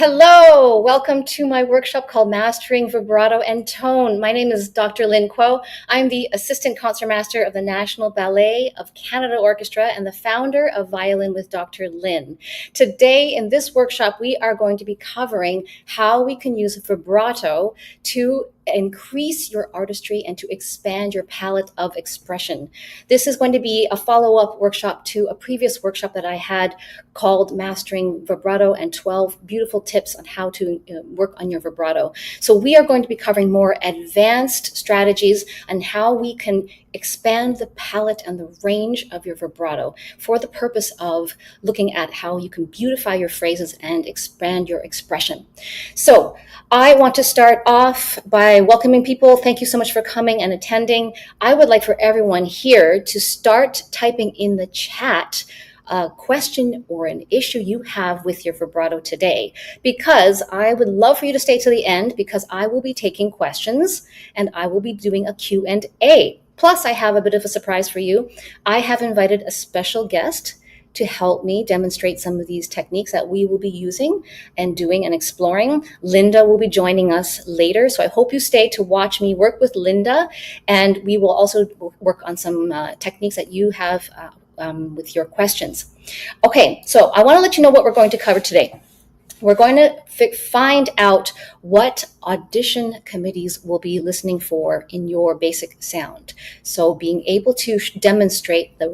Hello, welcome to my workshop called Mastering Vibrato and Tone. My name is Dr. Lynn Kuo. I'm the Assistant Concertmaster of the National Ballet of Canada Orchestra and the founder of Violin with Dr. Lynn. Today in this workshop, we are going to be covering how we can use vibrato to increase your artistry and to expand your palette of expression. This is going to be a follow-up workshop to a previous workshop that I had called Mastering Vibrato and 12 beautiful tips on how to work on your vibrato. So we are going to be covering more advanced strategies on how we can expand the palette and the range of your vibrato for the purpose of looking at how you can beautify your phrases and expand your expression. So I want to start off by welcoming people. Thank you so much for coming and attending. I would like for everyone here to start typing in the chat a question or an issue you have with your vibrato today, because I would love for you to stay to the end, because I will be taking questions and I will be doing a Q&A. Plus, I have a bit of a surprise for you. I have invited a special guest to help me demonstrate some of these techniques that we will be using and doing and exploring. Linda will be joining us later, so I hope you stay to watch me work with Linda, and we will also work on some techniques that you have with your questions. Okay, so I want to let you know what we're going to cover today. We're going to find out what audition committees will be listening for in your basic sound. So being able to demonstrate the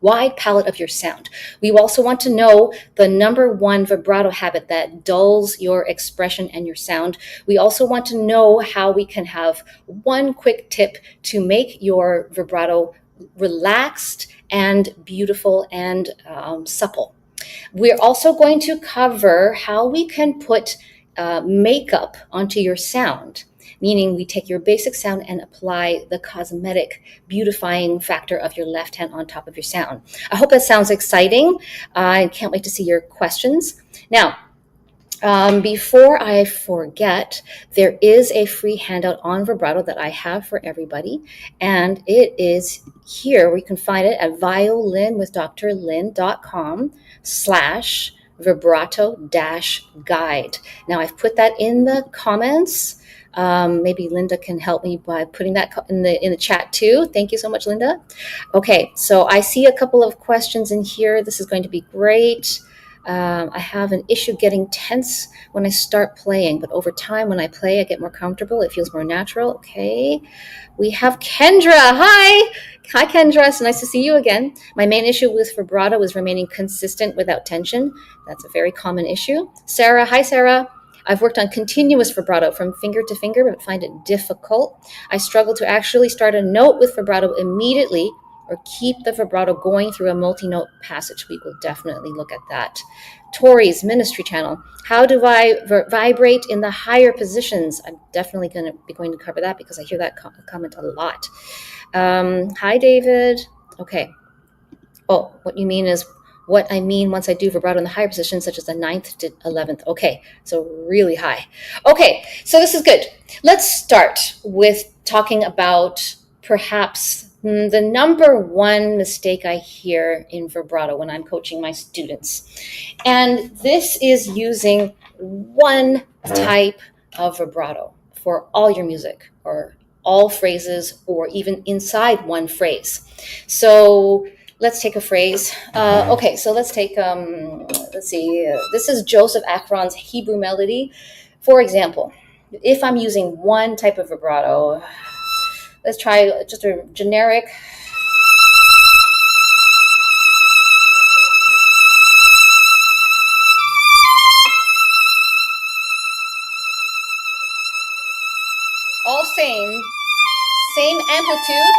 wide palette of your sound. We also want to know the number one vibrato habit that dulls your expression and your sound. We also want to know how we can have one quick tip to make your vibrato relaxed and beautiful and supple. We're also going to cover how we can put makeup onto your sound, meaning we take your basic sound and apply the cosmetic beautifying factor of your left hand on top of your sound. I hope that sounds exciting. I can't wait to see your questions. Now, before I forget, there is a free handout on vibrato that I have for everybody, and it is here. We can find it at violinwithdrlynn.com/vibrato-guide. Now, I've put that in the comments. Maybe Linda can help me by putting that in the chat too. Thank you so much, Linda. Okay, so I see a couple of questions in here. This is going to be great. I have an issue getting tense when I start playing, but over time when I play, I get more comfortable. It feels more natural. Okay. We have Kendra. Hi. Hi, Kendra. It's nice to see you again. My main issue with vibrato is remaining consistent without tension. That's a very common issue. Sarah. Hi, Sarah. I've worked on continuous vibrato from finger to finger, but find it difficult. I struggle to actually start a note with vibrato immediately or keep the vibrato going through a multi-note passage. We will definitely look at that. Tori's ministry channel. How do I vibrate in the higher positions? I'm definitely going to be going to cover that because I hear that comment a lot. Hi, David. Okay. Oh, what you mean is what I mean once I do vibrato in the higher positions, such as the 9th to 11th. Okay, so really high. Okay, so this is good. Let's start with talking about perhaps the number one mistake I hear in vibrato when I'm coaching my students. And this is using one type of vibrato for all your music or all phrases or even inside one phrase. So let's take a phrase. Okay, so let's take, let's see, this is Joseph Akron's Hebrew melody. For example, if I'm using one type of vibrato, let's try just a generic. All same amplitude,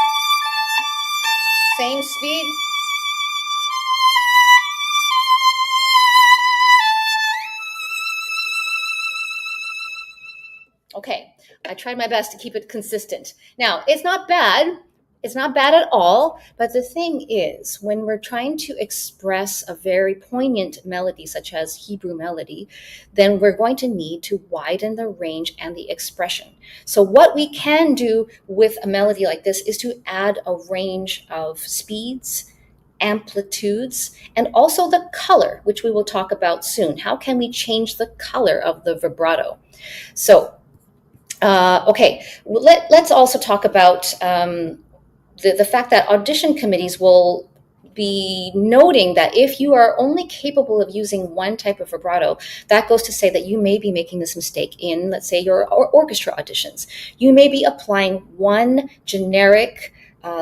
same speed. Okay, I tried my best to keep it consistent. Now, it's not bad. It's not bad at all. But the thing is, when we're trying to express a very poignant melody, such as Hebrew melody, then we're going to need to widen the range and the expression. So what we can do with a melody like this is to add a range of speeds amplitudes, and also the color, which we will talk about soon. How can we change the color of the vibrato? So, okay, let's also talk about the fact that audition committees will be noting that if you are only capable of using one type of vibrato, that goes to say that you may be making this mistake in, let's say, your orchestra auditions. You may be applying one generic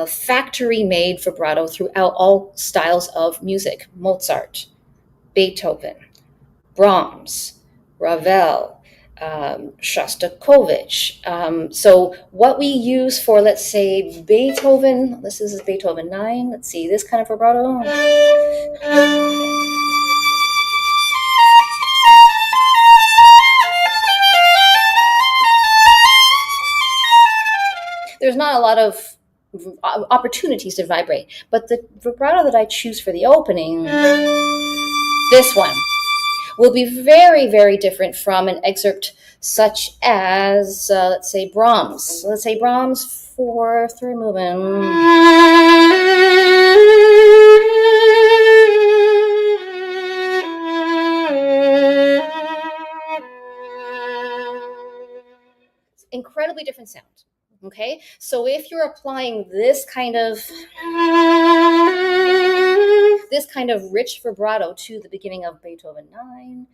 factory-made vibrato throughout all styles of music: Mozart, Beethoven, Brahms, Ravel, Shostakovich. So what we use for, let's say, Beethoven, this is Beethoven 9. Let's see, this kind of vibrato. There's not a lot of opportunities to vibrate, but the vibrato that I choose for the opening, this one, will be very, very different from an excerpt such as, let's say, Brahms. Let's say Brahms for third movement. Incredibly different sound. Okay, so if you're applying this kind of rich vibrato to the beginning of Beethoven 9,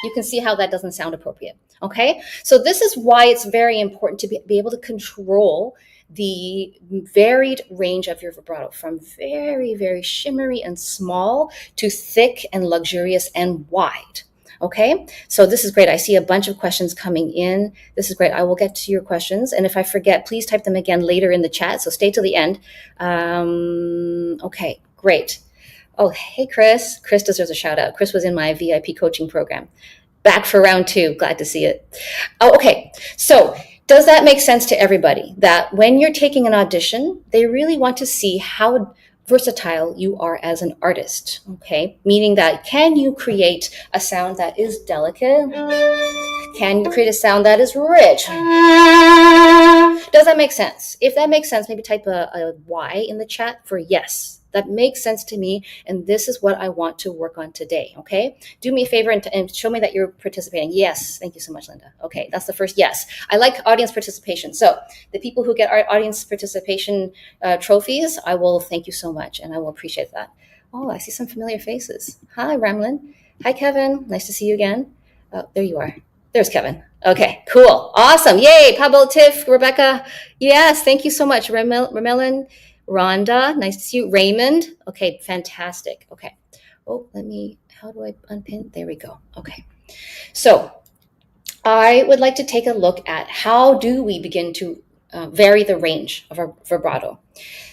you can see how that doesn't sound appropriate. Okay, so this is why it's very important to be able to control the varied range of your vibrato, from very, very shimmery and small to thick and luxurious and wide. Okay, so this is great. I see a bunch of questions coming in. This is great. I will get to your questions. And if I forget, please type them again later in the chat. So stay till the end. Okay, great. Oh, hey, Chris. Chris deserves a shout out. Chris was in my VIP coaching program. Back for round 2. Glad to see it. Oh, okay. So does that make sense to everybody that when you're taking an audition, they really want to see how versatile you are as an artist, okay? Meaning that, can you create a sound that is delicate? Can you create a sound that is rich? Does that make sense? If that makes sense, maybe type a Y in the chat for yes. That makes sense to me, and this is what I want to work on today, okay? Do me a favor and show me that you're participating. Yes, thank you so much, Linda. Okay, that's the first yes. I like audience participation. So the people who get our audience participation trophies, I will thank you so much, and I will appreciate that. Oh, I see some familiar faces. Hi, Ramlin. Hi, Kevin. Nice to see you again. Oh, there you are. There's Kevin. Okay, cool. Awesome. Yay, Pablo, Tiff, Rebecca. Yes, thank you so much, Ramelin. Rhonda, nice to see you. Raymond, okay, fantastic. Okay. Oh, how do I unpin? There we go. Okay. So I would like to take a look at how do we begin to vary the range of our vibrato.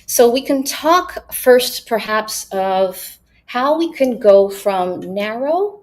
So we can talk first perhaps of how we can go from narrow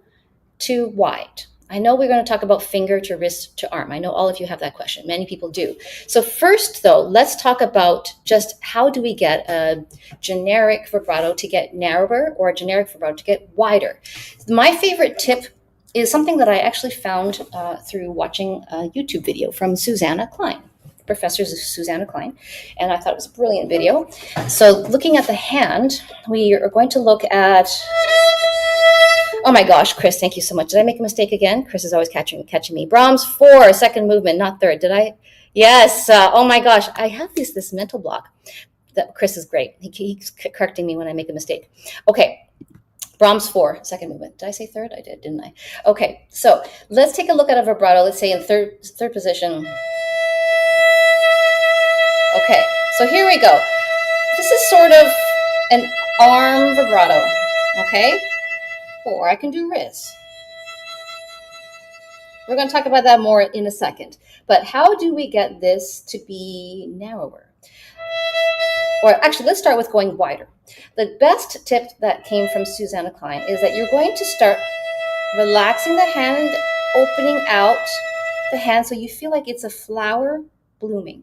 to wide. I know we're going to talk about finger to wrist to arm. I know all of you have that question. Many people do. So first, though, let's talk about just how do we get a generic vibrato to get narrower or a generic vibrato to get wider. My favorite tip is something that I actually found through watching a YouTube video from Susanna Klein, Professor Susanna Klein, and I thought it was a brilliant video. So looking at the hand, we are going to look at... Oh my gosh, Chris, thank you so much. Did I make a mistake again? Chris is always catching me. Brahms 4, second movement, not third. Did I? Yes. Oh my gosh, I have this mental block. That Chris is great. He keeps correcting me when I make a mistake. Okay, Brahms 4, second movement. Did I say third? I did, didn't I? Okay, so let's take a look at a vibrato. Let's say in third position. Okay, so here we go. This is sort of an arm vibrato. Okay. Or I can do wrist. We're going to talk about that more in a second. But how do we get this to be narrower? Or actually, let's start with going wider. The best tip that came from Susanna Klein is that you're going to start relaxing the hand, opening out the hand so you feel like it's a flower blooming.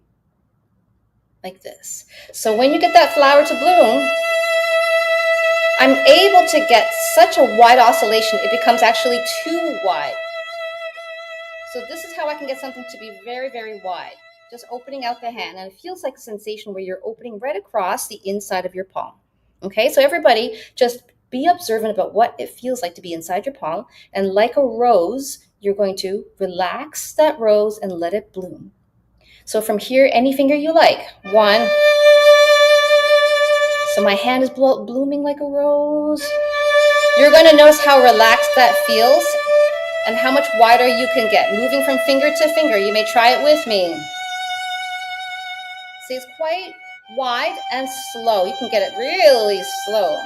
Like this. So when you get that flower to bloom, I'm able to get such a wide oscillation, it becomes actually too wide. So this is how I can get something to be very, very wide. just opening out the hand, and it feels like a sensation where you're opening right across the inside of your palm. Okay, so everybody just be observant about what it feels like to be inside your palm, and like a rose, you're going to relax that rose and let it bloom. So from here, any finger you like. 1. So my hand is blooming like a rose. You're going to notice how relaxed that feels and how much wider you can get. Moving from finger to finger. You may try it with me. See, it's quite wide and slow. You can get it really slow.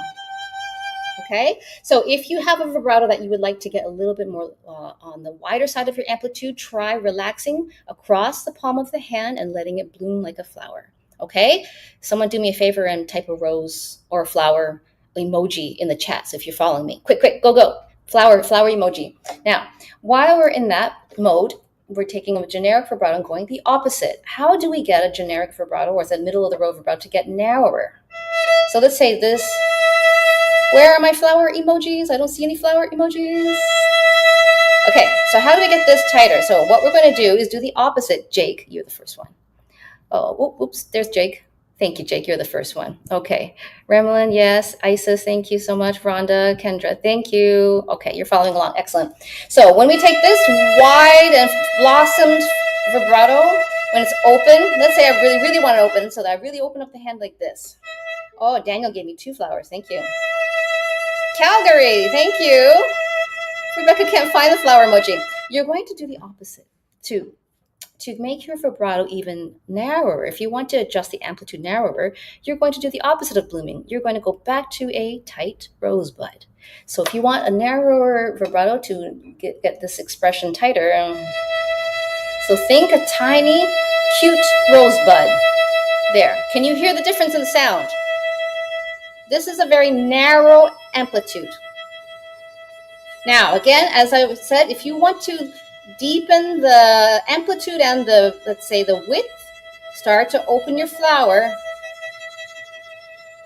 Okay, so if you have a vibrato that you would like to get a little bit more on the wider side of your amplitude, try relaxing across the palm of the hand and letting it bloom like a flower. Okay, someone do me a favor and type a rose or a flower emoji in the chat. So if you're following me, quick, go. Flower emoji. Now, while we're in that mode, we're taking a generic vibrato and going the opposite. How do we get a generic vibrato, or the middle of the road vibrato, to get narrower? So let's say this. Where are my flower emojis? I don't see any flower emojis. Okay, so how do we get this tighter? So what we're going to do is do the opposite. Jake, you're the first one. Oh, oops, there's Jake. Thank you, Jake. You're the first one. Okay. Remelin, yes. Isis, thank you so much. Rhonda, Kendra, thank you. Okay, you're following along. Excellent. So when we take this wide and blossomed vibrato, when it's open, let's say I really, really want it open, so that I really open up the hand like this. Oh, Daniel gave me 2 flowers. Thank you. Calgary, thank you. Rebecca can't find the flower emoji. You're going to do the opposite too. To make your vibrato even narrower, if you want to adjust the amplitude narrower, you're going to do the opposite of blooming. You're going to go back to a tight rosebud. So if you want a narrower vibrato to get this expression tighter, so think a tiny, cute rosebud. There. Can you hear the difference in the sound? This is a very narrow amplitude. Now, again, as I said, if you want to deepen the amplitude and the, let's say, the width, start to open your flower.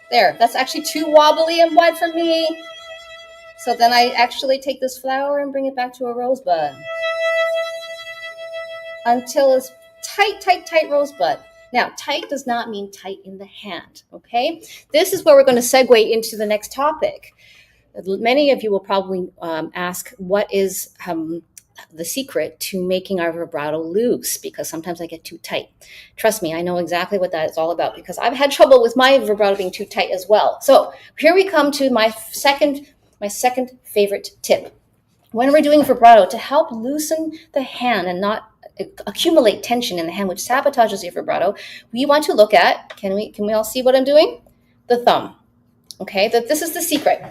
There, that's actually too wobbly and wide for me. So then I actually take this flower and bring it back to a rosebud until it's tight rosebud. Now, tight does not mean tight in the hand, okay? This is where we're going to segue into the next topic. Many of you will probably ask, what is the secret to making our vibrato loose? Because sometimes I get too tight. Trust me, I know exactly what that is all about, because I've had trouble with my vibrato being too tight as well. So here we come to my second favorite tip. When we're doing vibrato, to help loosen the hand and not accumulate tension in the hand, which sabotages your vibrato, we want to look at, can we all see what I'm doing? The thumb. Okay, this is the secret.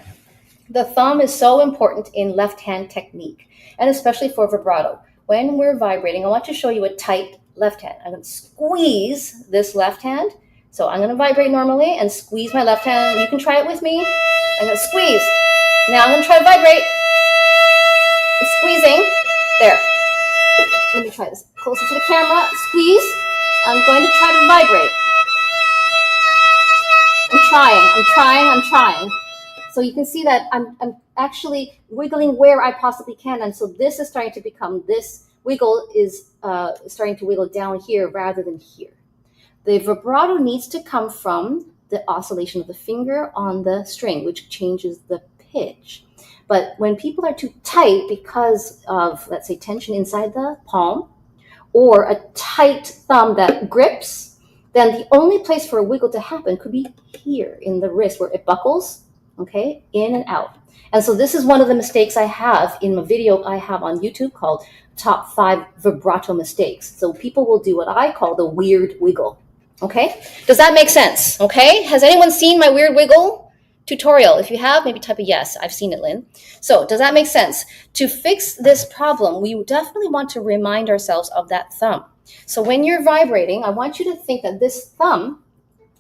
The thumb is so important in left hand technique, and especially for vibrato. When we're vibrating, I want to show you a tight left hand. I'm going to squeeze this left hand. So I'm going to vibrate normally and squeeze my left hand. You can try it with me. I'm going to squeeze. Now I'm going to try to vibrate. I'm squeezing. There. Let me try this closer to the camera. Squeeze. I'm going to try to vibrate. I'm trying. So you can see that I'm actually wiggling where I possibly can. And so this is starting to become, this wiggle is starting to wiggle down here rather than here. The vibrato needs to come from the oscillation of the finger on the string, which changes the pitch. But when people are too tight because of, let's say, tension inside the palm or a tight thumb that grips, then the only place for a wiggle to happen could be here in the wrist where it buckles, okay, in and out. And so this is one of the mistakes I have in a video I have on YouTube called Top 5 Vibrato Mistakes. So people will do what I call the weird wiggle, okay? Does that make sense, okay? Has anyone seen my weird wiggle tutorial? If you have, maybe type a yes. I've seen it, Lynn. So does that make sense? To fix this problem, we definitely want to remind ourselves of that thumb. So when you're vibrating, I want you to think that this thumb,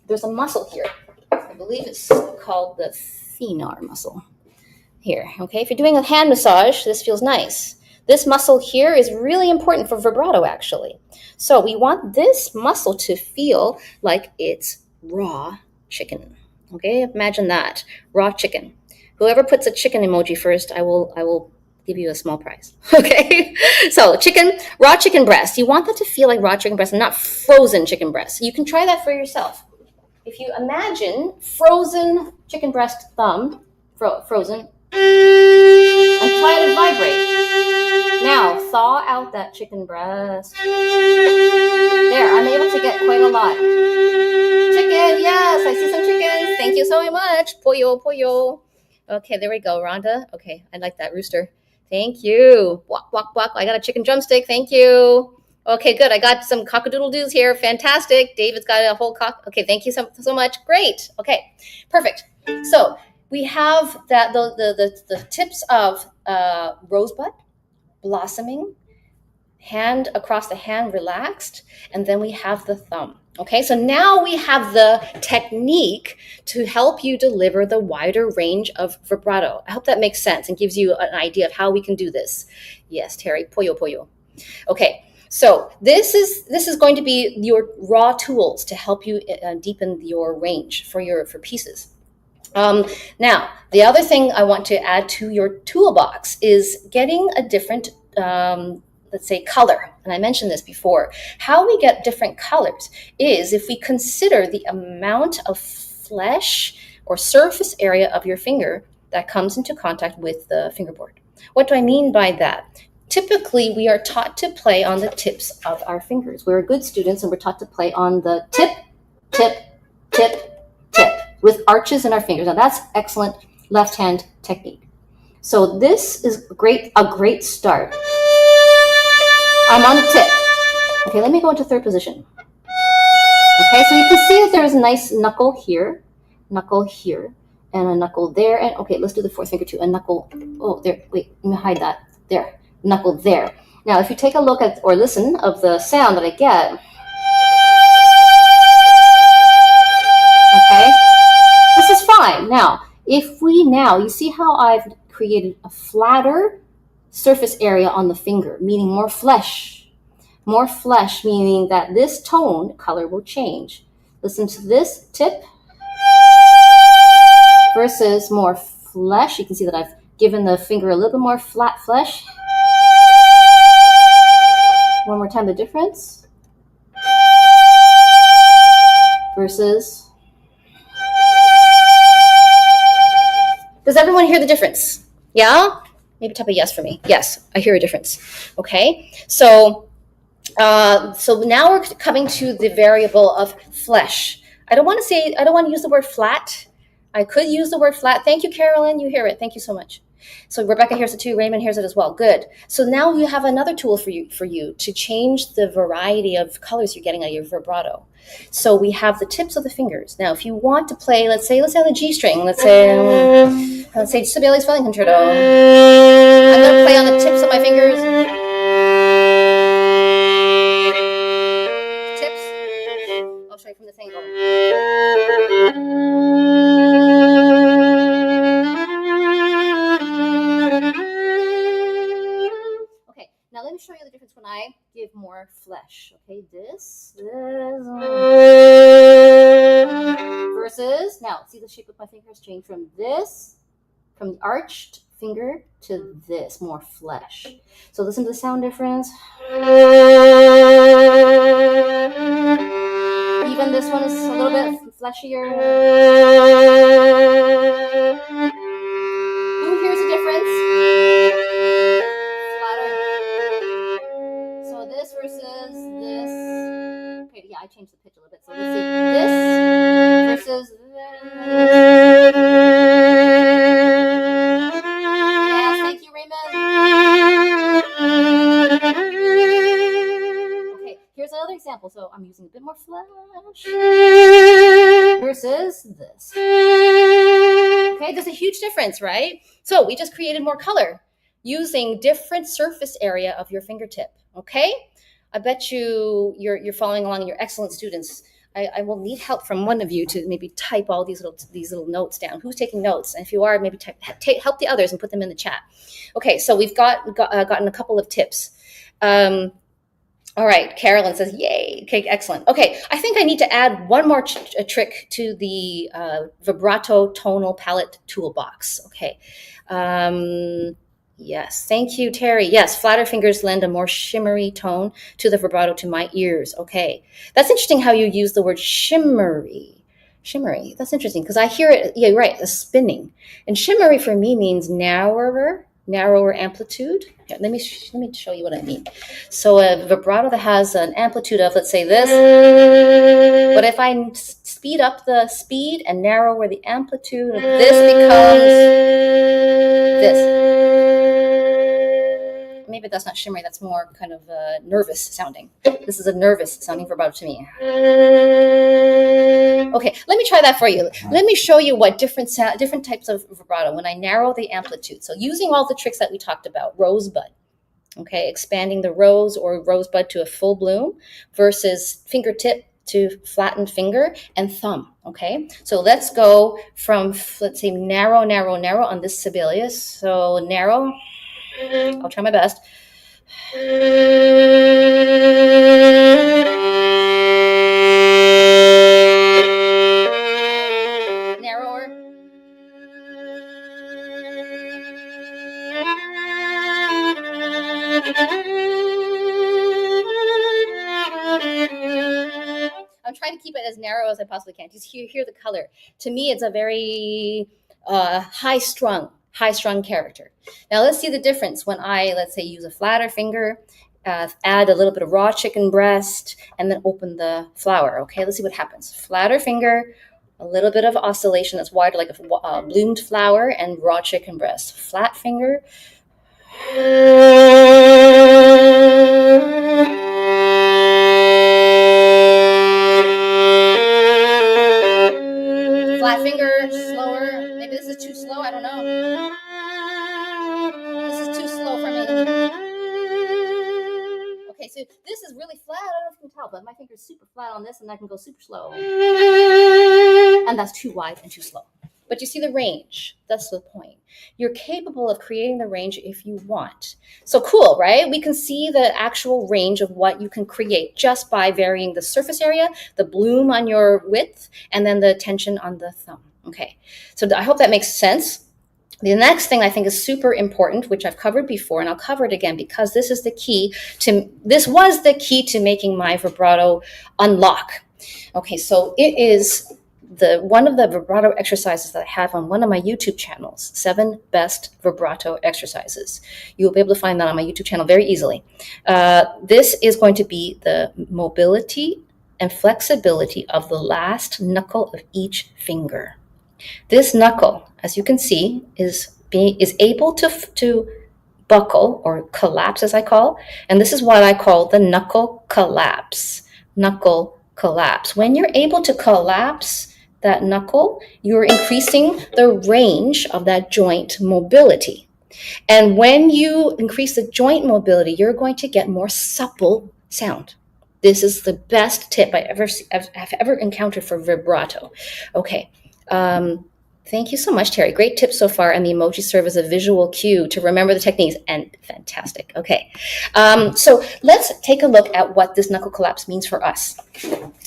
there's a muscle here. I believe it's called the thenar muscle here, okay? If you're doing a hand massage, this feels nice. This muscle here is really important for vibrato, actually. So we want this muscle to feel like it's raw chicken, okay? Imagine that, raw chicken. Whoever puts a chicken emoji first, I will give you a small prize. Okay. So raw chicken breast. You want that to feel like raw chicken breast and not frozen chicken breast. You can try that for yourself. If you imagine frozen chicken breast thumb, frozen, and try to vibrate. Now thaw out that chicken breast. There, I'm able to get quite a lot. Chicken, yes, I see some chickens. Thank you so much. Pollo, pollo. Okay, there we go, Rhonda. Okay, I like that rooster. Thank you. Walk, walk, walk. I got a chicken drumstick. Thank you. Okay, good. I got some cockadoodle-doos here. Fantastic. David's got a whole cock. Okay, thank you so much. Great. Okay, perfect. So we have that the tips of rosebud, blossoming, hand across the hand relaxed, and then we have the thumb. Okay, so now we have the technique to help you deliver the wider range of vibrato. I hope that makes sense and gives you an idea of how we can do this. Yes, Terry, pollo, pollo. Okay, so this is going to be your raw tools to help you deepen your range for pieces. Now, the other thing I want to add to your toolbox is getting a different let's say color. And I mentioned this before. How we get different colors is if we consider the amount of flesh or surface area of your finger that comes into contact with the fingerboard. What do I mean by that? Typically, we are taught to play on the tips of our fingers. We're good students and we're taught to play on the tip, tip, tip, tip with arches in our fingers. Now that's excellent left hand technique. So this is a great start. I'm on the tip. Okay, let me go into third position. Okay, so you can see that there's a nice knuckle here, and a knuckle there. And okay, let's do the fourth finger too. A knuckle, oh, there, wait, let me hide that. There, knuckle there. Now, if you take a look at or listen of the sound that I get, okay, this is fine. Now, you see how I've created a flatter surface area on the finger, meaning more flesh, meaning that this tone color will change. Listen to this tip versus more flesh. You can see that I've given the finger a little bit more flat flesh. One more time, the difference versus. Does everyone hear the difference? Yeah? Maybe type a yes for me. Yes, I hear a difference. Okay, so now we're coming to the variable of flesh. I don't want to use the word flat. I could use the word flat. Thank you, Carolyn. You hear it. Thank you so much. So Rebecca hears it too. Raymond hears it as well. Good. So now you have another tool for you to change the variety of colors you're getting out of your vibrato. So we have the tips of the fingers. Now, if you want to play, let's say on the G string. Let's say Sibelius Violin Concerto. I'm going to play on the tips of my fingers. Tips. I'll show you from this angle. Okay, now let me show you the difference when I give more flesh. Okay, this versus, now see the shape of my fingers change from the arched finger to this, more flesh. So listen to the sound difference. Even this one is a little bit fleshier. Who hears the difference? Flatter. So this versus this. Okay, yeah, I changed the pitch a little bit. So let's see. This versus this. Yes, thank you, Raymond. Okay, here's another example. So I'm using a bit more flesh versus this. Okay, there's a huge difference, right? So we just created more color using different surface area of your fingertip. Okay, I bet you're following along. You're excellent students. I will need help from one of you to maybe type all these little notes down. Who's taking notes? And if you are, maybe help the others and put them in the chat. Okay, so we've gotten a couple of tips. All right, Carolyn says, yay. Okay, excellent. Okay, I think I need to add one more trick to the vibrato tonal palette toolbox. Okay. Yes, thank you, Terry. Yes, flatter fingers lend a more shimmery tone to the vibrato to my ears. Okay, that's interesting how you use the word shimmery. Shimmery, that's interesting because I hear it, yeah, right, a spinning. And shimmery for me means narrower amplitude. Here, let me show you what I mean. So a vibrato that has an amplitude of, let's say this, but if I speed up the speed and narrower the amplitude of this becomes this. Maybe that's not shimmery, that's more kind of nervous sounding. This is a nervous sounding vibrato to me. Okay, let me try that for you. Let me show you what different types of vibrato when I narrow the amplitude. So using all the tricks that we talked about, rosebud, okay, expanding the rose or rosebud to a full bloom versus fingertip to flattened finger and thumb, okay? So let's go from, let's say, narrow on this Sibelius. So narrow, I'll try my best. Narrower. I'm trying to keep it as narrow as I possibly can. Just hear the color. To me, it's a very high-strung character. Now let's see the difference when I, let's say, use a flatter finger, add a little bit of raw chicken breast, and then open the flower. Okay, let's see what happens. Flatter finger, a little bit of oscillation that's wider like a bloomed flower, and raw chicken breast. Flat finger. Flat finger, slower. Maybe this is too slow, I don't know. This is too slow for me. Okay, so this is really flat. I don't know if you can tell, but my finger's super flat on this, and I can go super slow. And that's too wide and too slow. But you see the range. That's the point. You're capable of creating the range if you want. So cool, right? We can see the actual range of what you can create just by varying the surface area, the bloom on your width, and then the tension on the thumb. Okay, so I hope that makes sense. The next thing I think is super important, which I've covered before, and I'll cover it again because this was the key to making my vibrato unlock. Okay, so it is one of the vibrato exercises that I have on one of my YouTube channels, 7 best vibrato exercises. You'll be able to find that on my YouTube channel very easily. This is going to be the mobility and flexibility of the last knuckle of each finger. This knuckle, as you can see, is able to buckle or collapse, as I call, and this is what I call the knuckle collapse. Knuckle collapse. When you're able to collapse that knuckle, you're increasing the range of that joint mobility. And when you increase the joint mobility, you're going to get more supple sound. This is the best tip I've ever encountered for vibrato. Okay. Thank you so much, Terry. Great tips so far, and the emojis serve as a visual cue to remember the techniques, and fantastic. Okay, so let's take a look at what this knuckle collapse means for us.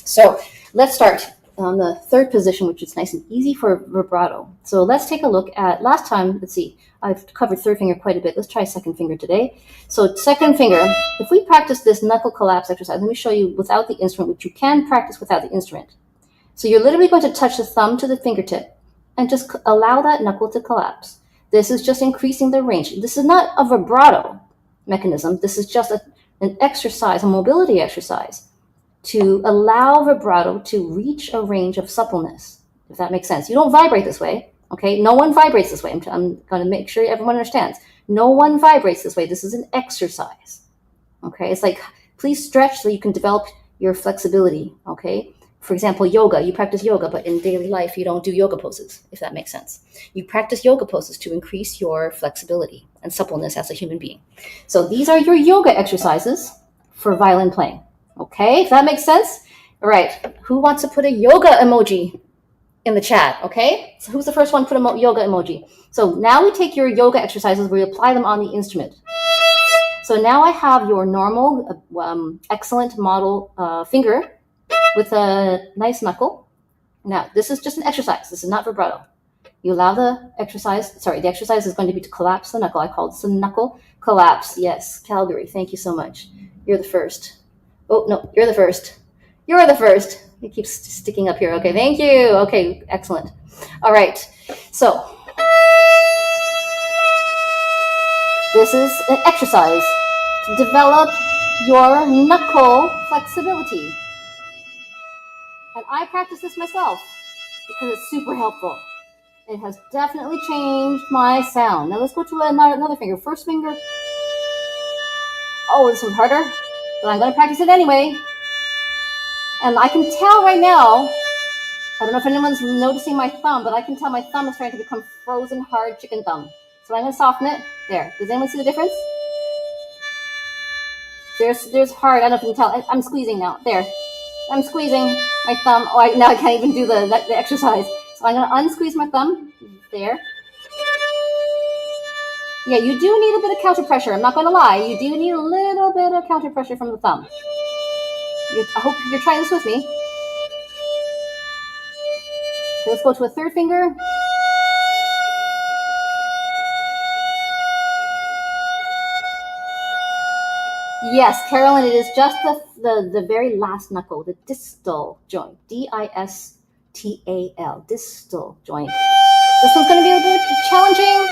So let's start on the third position, which is nice and easy for vibrato. So let's take a look at, last time, let's see, I've covered third finger quite a bit. Let's try second finger today. So second finger, if we practice this knuckle collapse exercise, let me show you without the instrument, which you can practice without the instrument. So you're literally going to touch the thumb to the fingertip and just allow that knuckle to collapse. This is just increasing the range. This is not a vibrato mechanism. This is just an exercise, a mobility exercise to allow vibrato to reach a range of suppleness, if that makes sense. You don't vibrate this way, okay? No one vibrates this way. I'm going to make sure everyone understands. No one vibrates this way. This is an exercise, okay? It's like, please stretch so you can develop your flexibility, okay? For example, yoga, you practice yoga, but in daily life, you don't do yoga poses, if that makes sense. You practice yoga poses to increase your flexibility and suppleness as a human being. So these are your yoga exercises for violin playing. Okay, if that makes sense? All right, who wants to put a yoga emoji in the chat? Okay, so who's the first one to put a yoga emoji? So now we take your yoga exercises, we apply them on the instrument. So now I have your normal, excellent model finger with a nice knuckle. Now, this is just an exercise. This is not vibrato. You allow the exercise is going to be to collapse the knuckle. I call this a knuckle collapse. Yes, Calgary, thank you so much. You're the first. Oh, no, you're the first. You're the first. It keeps sticking up here. Okay, thank you. Okay, excellent. All right, so this is an exercise to develop your knuckle flexibility. And I practice this myself because it's super helpful. It has definitely changed my sound. Now let's go to another finger. First finger. Oh, this one's harder, but I'm going to practice it anyway. And I can tell right now, I don't know if anyone's noticing my thumb, but I can tell my thumb is trying to become frozen hard chicken thumb. So I'm going to soften it. There. Does anyone see the difference? There's hard. I don't know if you can tell. I'm squeezing now. There. I'm squeezing my thumb. Oh, now I can't even do the exercise. So I'm going to unsqueeze my thumb. There. Yeah, you do need a bit of counter pressure. I'm not going to lie. You do need a little bit of counter pressure from the thumb. I hope you're trying this with me. Okay, let's go to a third finger. Yes, Carolyn, it is just the very last knuckle, the distal joint. D-I-S-T-A-L, distal joint. This one's going to be a bit challenging.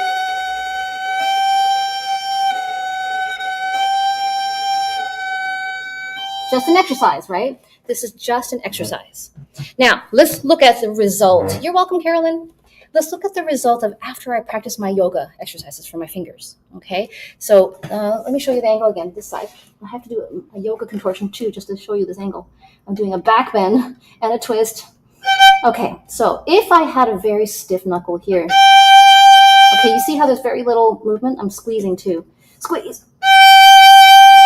Just an exercise, right? This is just an exercise. Now, let's look at the result. You're welcome, Carolyn. Let's look at the result of after I practice my yoga exercises for my fingers, okay? So let me show you the angle again, this side. I have to do a yoga contortion too, just to show you this angle. I'm doing a back bend and a twist. Okay, so if I had a very stiff knuckle here, okay, you see how there's very little movement? I'm squeezing too. Squeeze.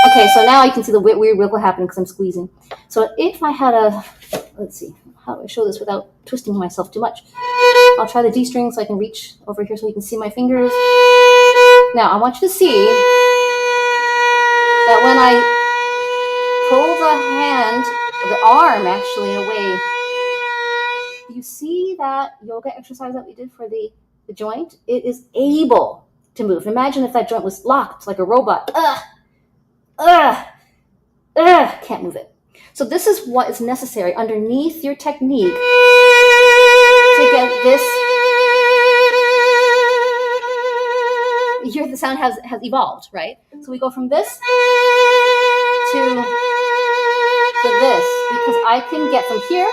Okay, so now I can see the weird wiggle happening because I'm squeezing. So if I had let's see, how do I show this without twisting myself too much? I'll try the D string so I can reach over here so you can see my fingers. Now, I want you to see that when I pull the arm actually away, you see that yoga exercise that we did for the joint? It is able to move. Imagine if that joint was locked like a robot. Can't move it. So this is what is necessary underneath your technique to get this. Here the sound has evolved, right? So we go from this to this, because I can get from here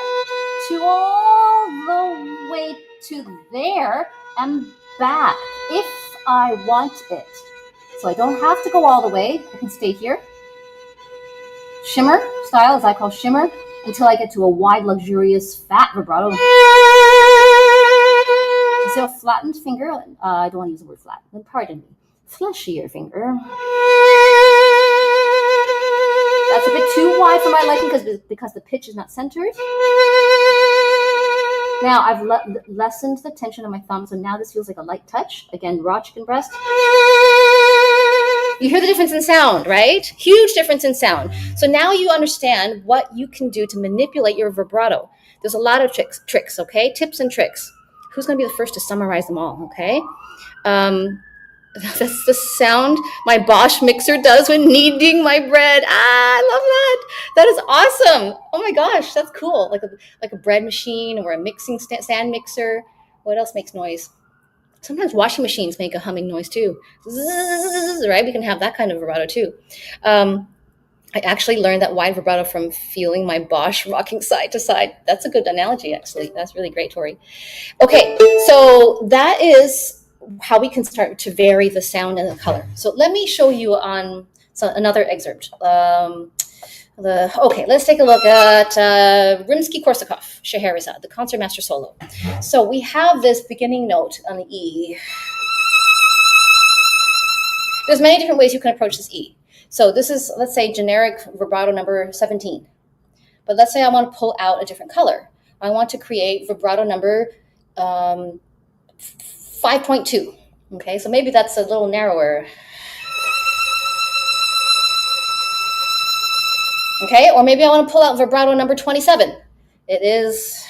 to all the way to there and back if I want it. So I don't have to go all the way. I can stay here. Shimmer style, as I call shimmer, until I get to a wide, luxurious, fat vibrato. So a flattened finger, I don't want to use the word flat, pardon me, fleshier finger. That's a bit too wide for my liking because the pitch is not centered. Now I've lessened the tension of my thumb, so now this feels like a light touch. Again, raw chicken breast. You hear the difference in sound, right? Huge difference in sound. So now you understand what you can do to manipulate your vibrato. There's a lot of tricks, okay? Tips and tricks. Who's going to be the first to summarize them all, okay? That's the sound my Bosch mixer does when kneading my bread. I love that. That is awesome. Oh my gosh, that's cool. Like a bread machine or a mixing stand mixer. What else makes noise? Sometimes washing machines make a humming noise too. Zzz, right? We can have that kind of vibrato too. I actually learned that wide vibrato from feeling my Bosch rocking side to side. That's a good analogy, actually. That's really great, Tori. Okay, so that is how we can start to vary the sound and the color. So let me show you on another excerpt. Okay, let's take a look at Rimsky-Korsakov, Scheherazade, the Concertmaster solo. So we have this beginning note on the E. There's many different ways you can approach this E. So this is, let's say, generic vibrato number 17. But let's say I want to pull out a different color. I want to create vibrato number 5.2. Okay, so maybe that's a little narrower. Okay, or maybe I want to pull out vibrato number 27. It is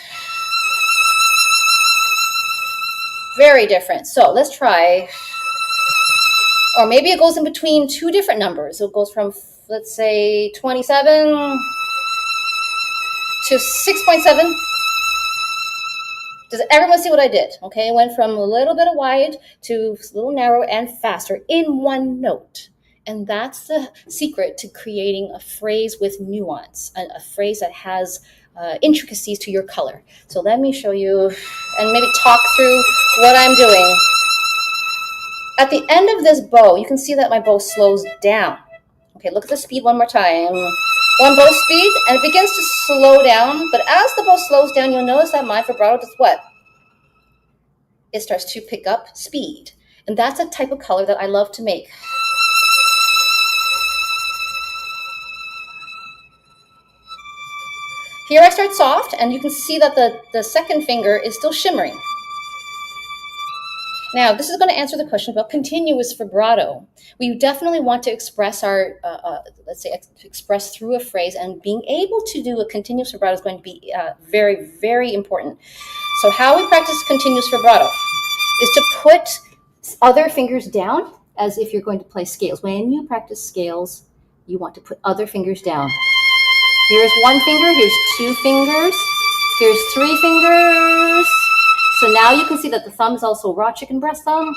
Very different. So let's try, or maybe it goes in between two different numbers. So it goes from, let's say, 27 to 6.7. Does everyone see what I did? Okay, it went from a little bit of wide to a little narrow and faster in one note. And that's the secret to creating a phrase with nuance, a phrase that has intricacies to your color. So let me show you and maybe talk through what I'm doing. At the end of this bow, you can see that my bow slows down. Okay, look at the speed one more time. One bow speed, and it begins to slow down. But as the bow slows down, you'll notice that my vibrato does what? It starts to pick up speed. And that's a type of color that I love to make. Here I start soft, and you can see that the second finger is still shimmering. Now, this is going to answer the question about continuous vibrato. We definitely want to express our, let's say, express through a phrase, and being able to do a continuous vibrato is going to be very, very important. So how we practice continuous vibrato is to put other fingers down as if you're going to play scales. When you practice scales, you want to put other fingers down. Here's one finger, here's two fingers, here's three fingers. So now you can see that the thumb is also raw chicken breast thumb.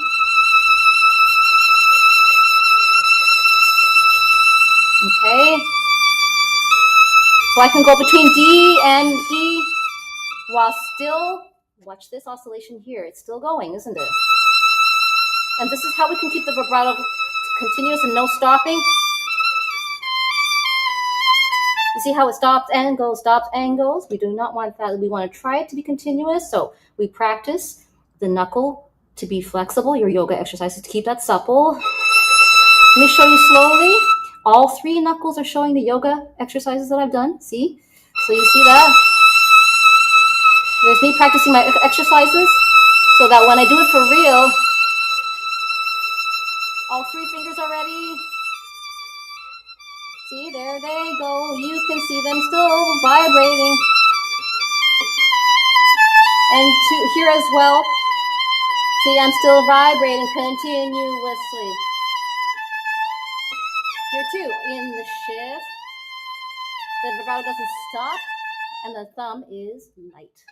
Okay. So I can go between D and E while still, watch this oscillation here. It's still going, isn't it? And this is how we can keep the vibrato continuous and no stopping. You see how it stops and goes, stops and goes? We do not want that. We want to try it to be continuous. So we practice the knuckle to be flexible, your yoga exercises to keep that supple. Let me show you slowly. All three knuckles are showing the yoga exercises that I've done. See? So you see that? There's me practicing my exercises so that when I do it for real, all three fingers are ready. See, there they go. You can see them still vibrating. And here as well, see, I'm still vibrating continuously. Here too, in the shift, the vibrato doesn't stop, and the thumb is light.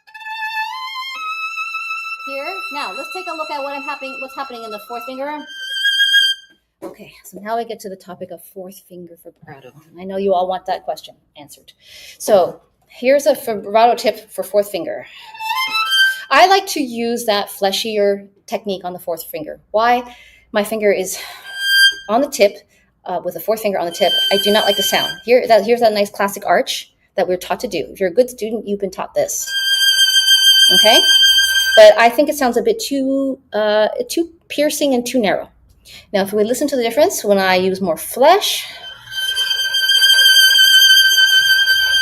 Here, now let's take a look at what's happening in the fourth finger. Okay, so now we get to the topic of fourth finger vibrato. I know you all want that question answered. So here's a vibrato tip for fourth finger. I like to use that fleshier technique on the fourth finger. Why? My finger is on the tip, with the fourth finger on the tip. I do not like the sound. Here's that nice classic arch that we're taught to do. If you're a good student, you've been taught this. Okay? But I think it sounds a bit too piercing and too narrow. Now, if we listen to the difference, when I use more flesh,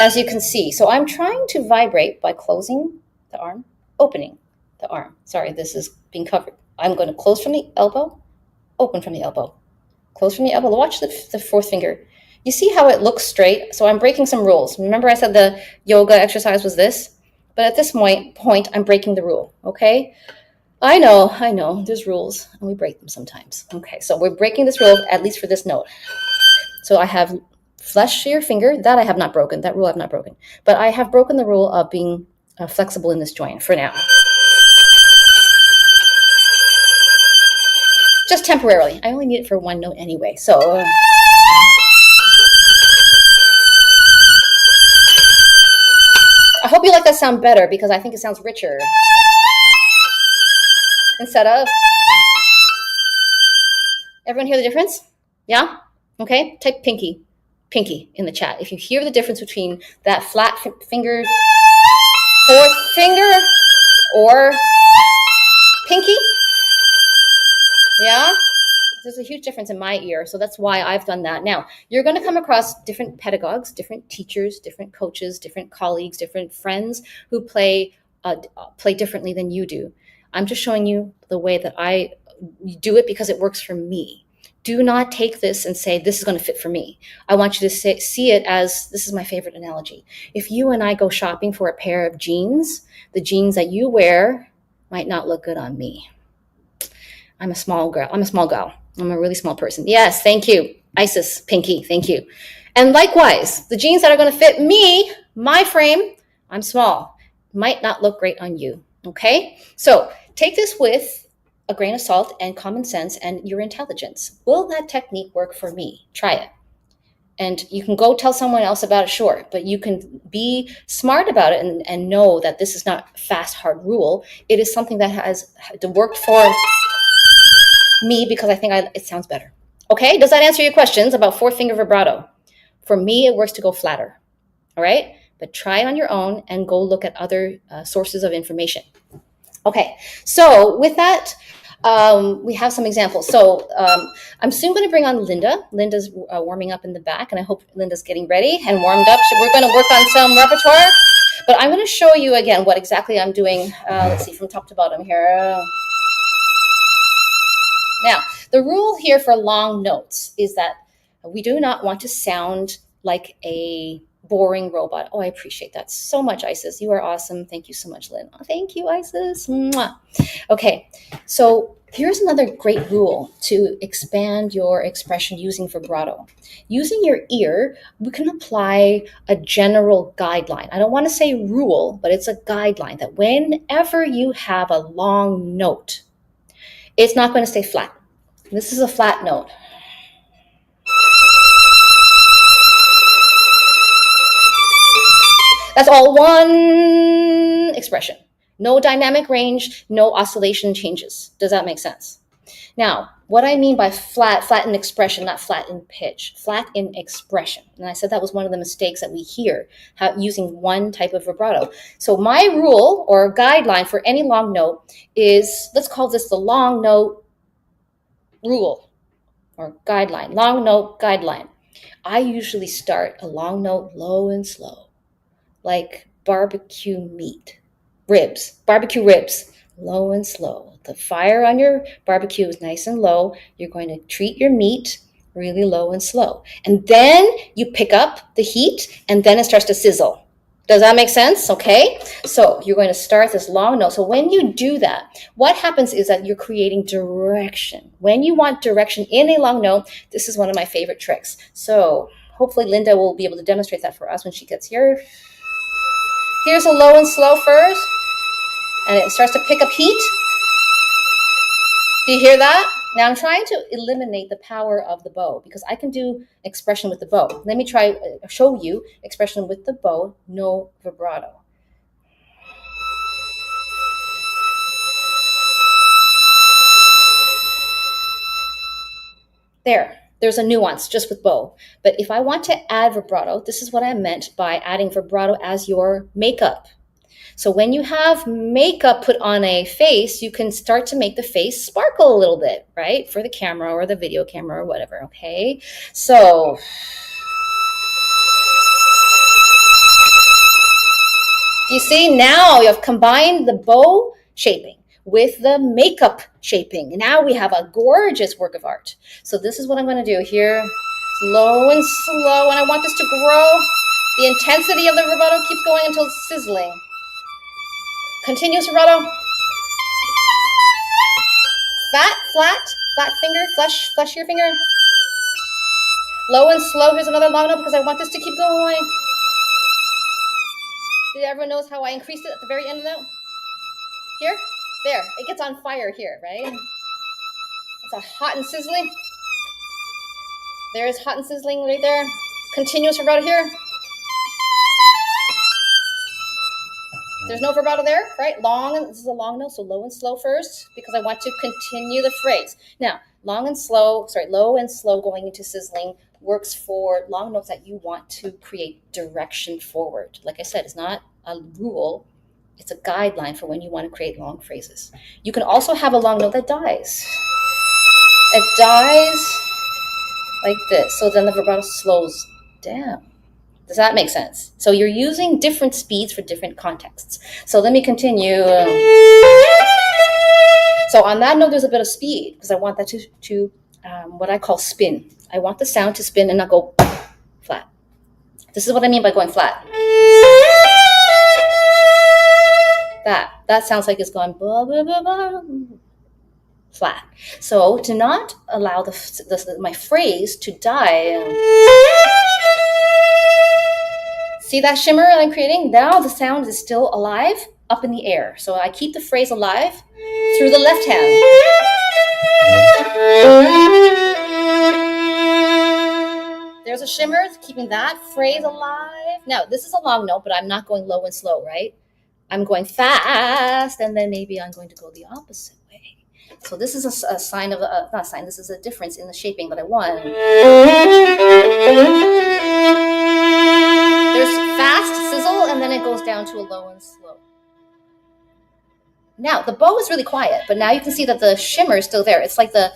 as you can see, so I'm trying to vibrate by closing the arm, opening the arm. Sorry, this is being covered. I'm going to close from the elbow, open from the elbow, close from the elbow. Watch the fourth finger. You see how it looks straight? So I'm breaking some rules. Remember I said the yoga exercise was this? But at this point, I'm breaking the rule, okay? I know, there's rules, and we break them sometimes. Okay, so we're breaking this rule, at least for this note. So I have fleshier finger, that I have not broken, that rule I've not broken. But I have broken the rule of being flexible in this joint for now. Just temporarily. I only need it for one note anyway, so... I hope you like that sound better, because I think it sounds richer. Instead of, everyone hear the difference? Yeah? Okay, type pinky in the chat. If you hear the difference between that flat finger, fourth finger, or pinky. Yeah? There's a huge difference in my ear, so that's why I've done that. Now, you're going to come across different pedagogues, different teachers, different coaches, different colleagues, different friends who play differently than you do. I'm just showing you the way that I do it because it works for me. Do not take this and say, this is going to fit for me. I want you to see it as, this is my favorite analogy. If you and I go shopping for a pair of jeans, the jeans that you wear might not look good on me. I'm a small girl. I'm a really small person. Yes, thank you. Isis, Pinky, thank you. And likewise, the jeans that are going to fit me, my frame, I'm small, might not look great on you. Okay? So take this with a grain of salt and common sense and your intelligence. Will that technique work for me? Try it. And you can go tell someone else about it, sure, but you can be smart about it and know that this is not fast, hard rule. It is something that has worked for me because I think it sounds better. Okay, does that answer your questions about fourth finger vibrato? For me, it works to go flatter. All right, but try it on your own and go look at other sources of information. Okay, so with that, we have some examples. So I'm soon going to bring on Linda. Linda's warming up in the back, and I hope Linda's getting ready and warmed up. So we're going to work on some repertoire, but I'm going to show you again what exactly I'm doing. Let's see, from top to bottom here. Now, the rule here for long notes is that we do not want to sound like a boring robot. Oh, I appreciate that so much, Isis. You are awesome. Thank you so much, Lynn. Oh, thank you, Isis. Mwah. Okay, so here's another great rule to expand your expression using vibrato. Using your ear, we can apply a general guideline. I don't want to say rule, but it's a guideline that whenever you have a long note, it's not going to stay flat. This is a flat note. That's all one expression. No dynamic range, no oscillation changes. Does that make sense? Now, what I mean by flat in expression, not flat in pitch, flat in expression. And I said that was one of the mistakes that we hear using one type of vibrato. So my rule or guideline for any long note is, let's call this the long note rule or guideline, long note guideline. I usually start a long note low and slow, like barbecue meat, barbecue ribs, low and slow. The fire on your barbecue is nice and low. You're going to treat your meat really low and slow. And then you pick up the heat and then it starts to sizzle. Does that make sense? Okay. So you're going to start this long note. So when you do that, what happens is that you're creating direction. When you want direction in a long note, this is one of my favorite tricks. So hopefully Linda will be able to demonstrate that for us when she gets here. Here's a low and slow first, and it starts to pick up heat. Do you hear that? Now I'm trying to eliminate the power of the bow because I can do expression with the bow. Let me show you expression with the bow, no vibrato. There's a nuance just with bow. But if I want to add vibrato, this is what I meant by adding vibrato as your makeup. So when you have makeup put on a face, you can start to make the face sparkle a little bit, right? For the camera or the video camera or whatever, okay? So you see, now you have combined the bow shaping with the makeup shaping. And now we have a gorgeous work of art. So this is what I'm going to do here. Slow and slow, and I want this to grow. The intensity of the vibrato keeps going until it's sizzling. Continuous vibrato. Flat finger, flush your finger. Low and slow. Here's another long note because I want this to keep going. Did everyone notice how I increased it at the very end of the note? Here? There. It gets on fire here, right? It's a hot and sizzling. There's hot and sizzling right there. Continuous vibrato here. There's no vibrato there, right? This is a long note, so low and slow first because I want to continue the phrase. Now, low and slow going into sizzling works for long notes that you want to create direction forward. Like I said, it's not a rule. It's a guideline for when you want to create long phrases. You can also have a long note that dies. It dies like this. So then the vibrato slows down. Does that make sense? So you're using different speeds for different contexts. So let me continue. So on that note, there's a bit of speed because I want that to what I call spin. I want the sound to spin and not go flat. This is what I mean by going flat. That. that sounds like it's going blah, blah, blah, blah, flat. So to not allow my phrase to die, see that shimmer that I'm creating? Now the sound is still alive up in the air. So I keep the phrase alive through the left hand. There's a shimmer, keeping that phrase alive. Now, this is a long note, but I'm not going low and slow, right? I'm going fast, and then maybe I'm going to go the opposite way. So this is a sign of, not a sign, this is a difference in the shaping that I want. There's fast sizzle, and then it goes down to a low and slow. Now, the bow is really quiet, but now you can see that the shimmer is still there. It's like the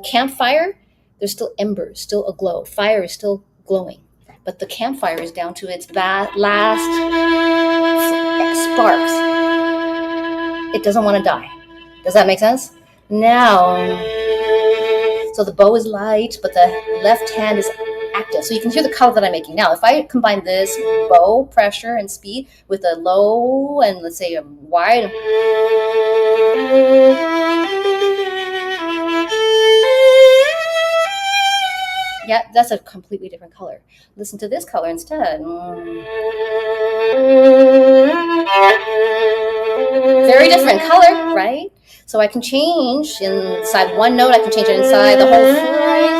campfire. There's still embers, still a glow. Fire is still glowing. But the campfire is down to its last sparks. It doesn't want to die. Does that make sense? Now, so the bow is light, but the left hand is active. So you can hear the color that I'm making. Now, if I combine this bow pressure and speed with a low and let's say a wide, yeah, that's a completely different color. Listen to this color instead. Very different color, right? So I can change inside one note. I can change it inside the whole phrase.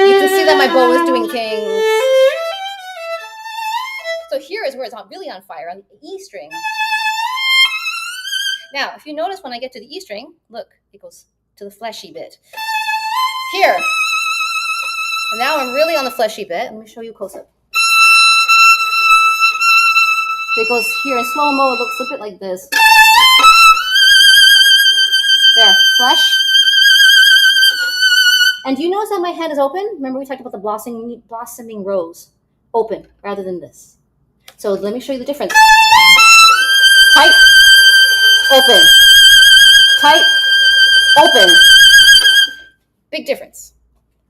You can see that my bow is doing things. So here is where it's really on fire, on the E string. Now, if you notice when I get to the E string, look, it goes to the fleshy bit. Here. And now I'm really on the fleshy bit. Let me show you close up. It goes here in slow-mo. It looks a bit like this. There, flesh. And do you notice that my hand is open? Remember we talked about the blossoming rose. Open, rather than this. So let me show you the difference. Tight, open. Tight, open. Big difference.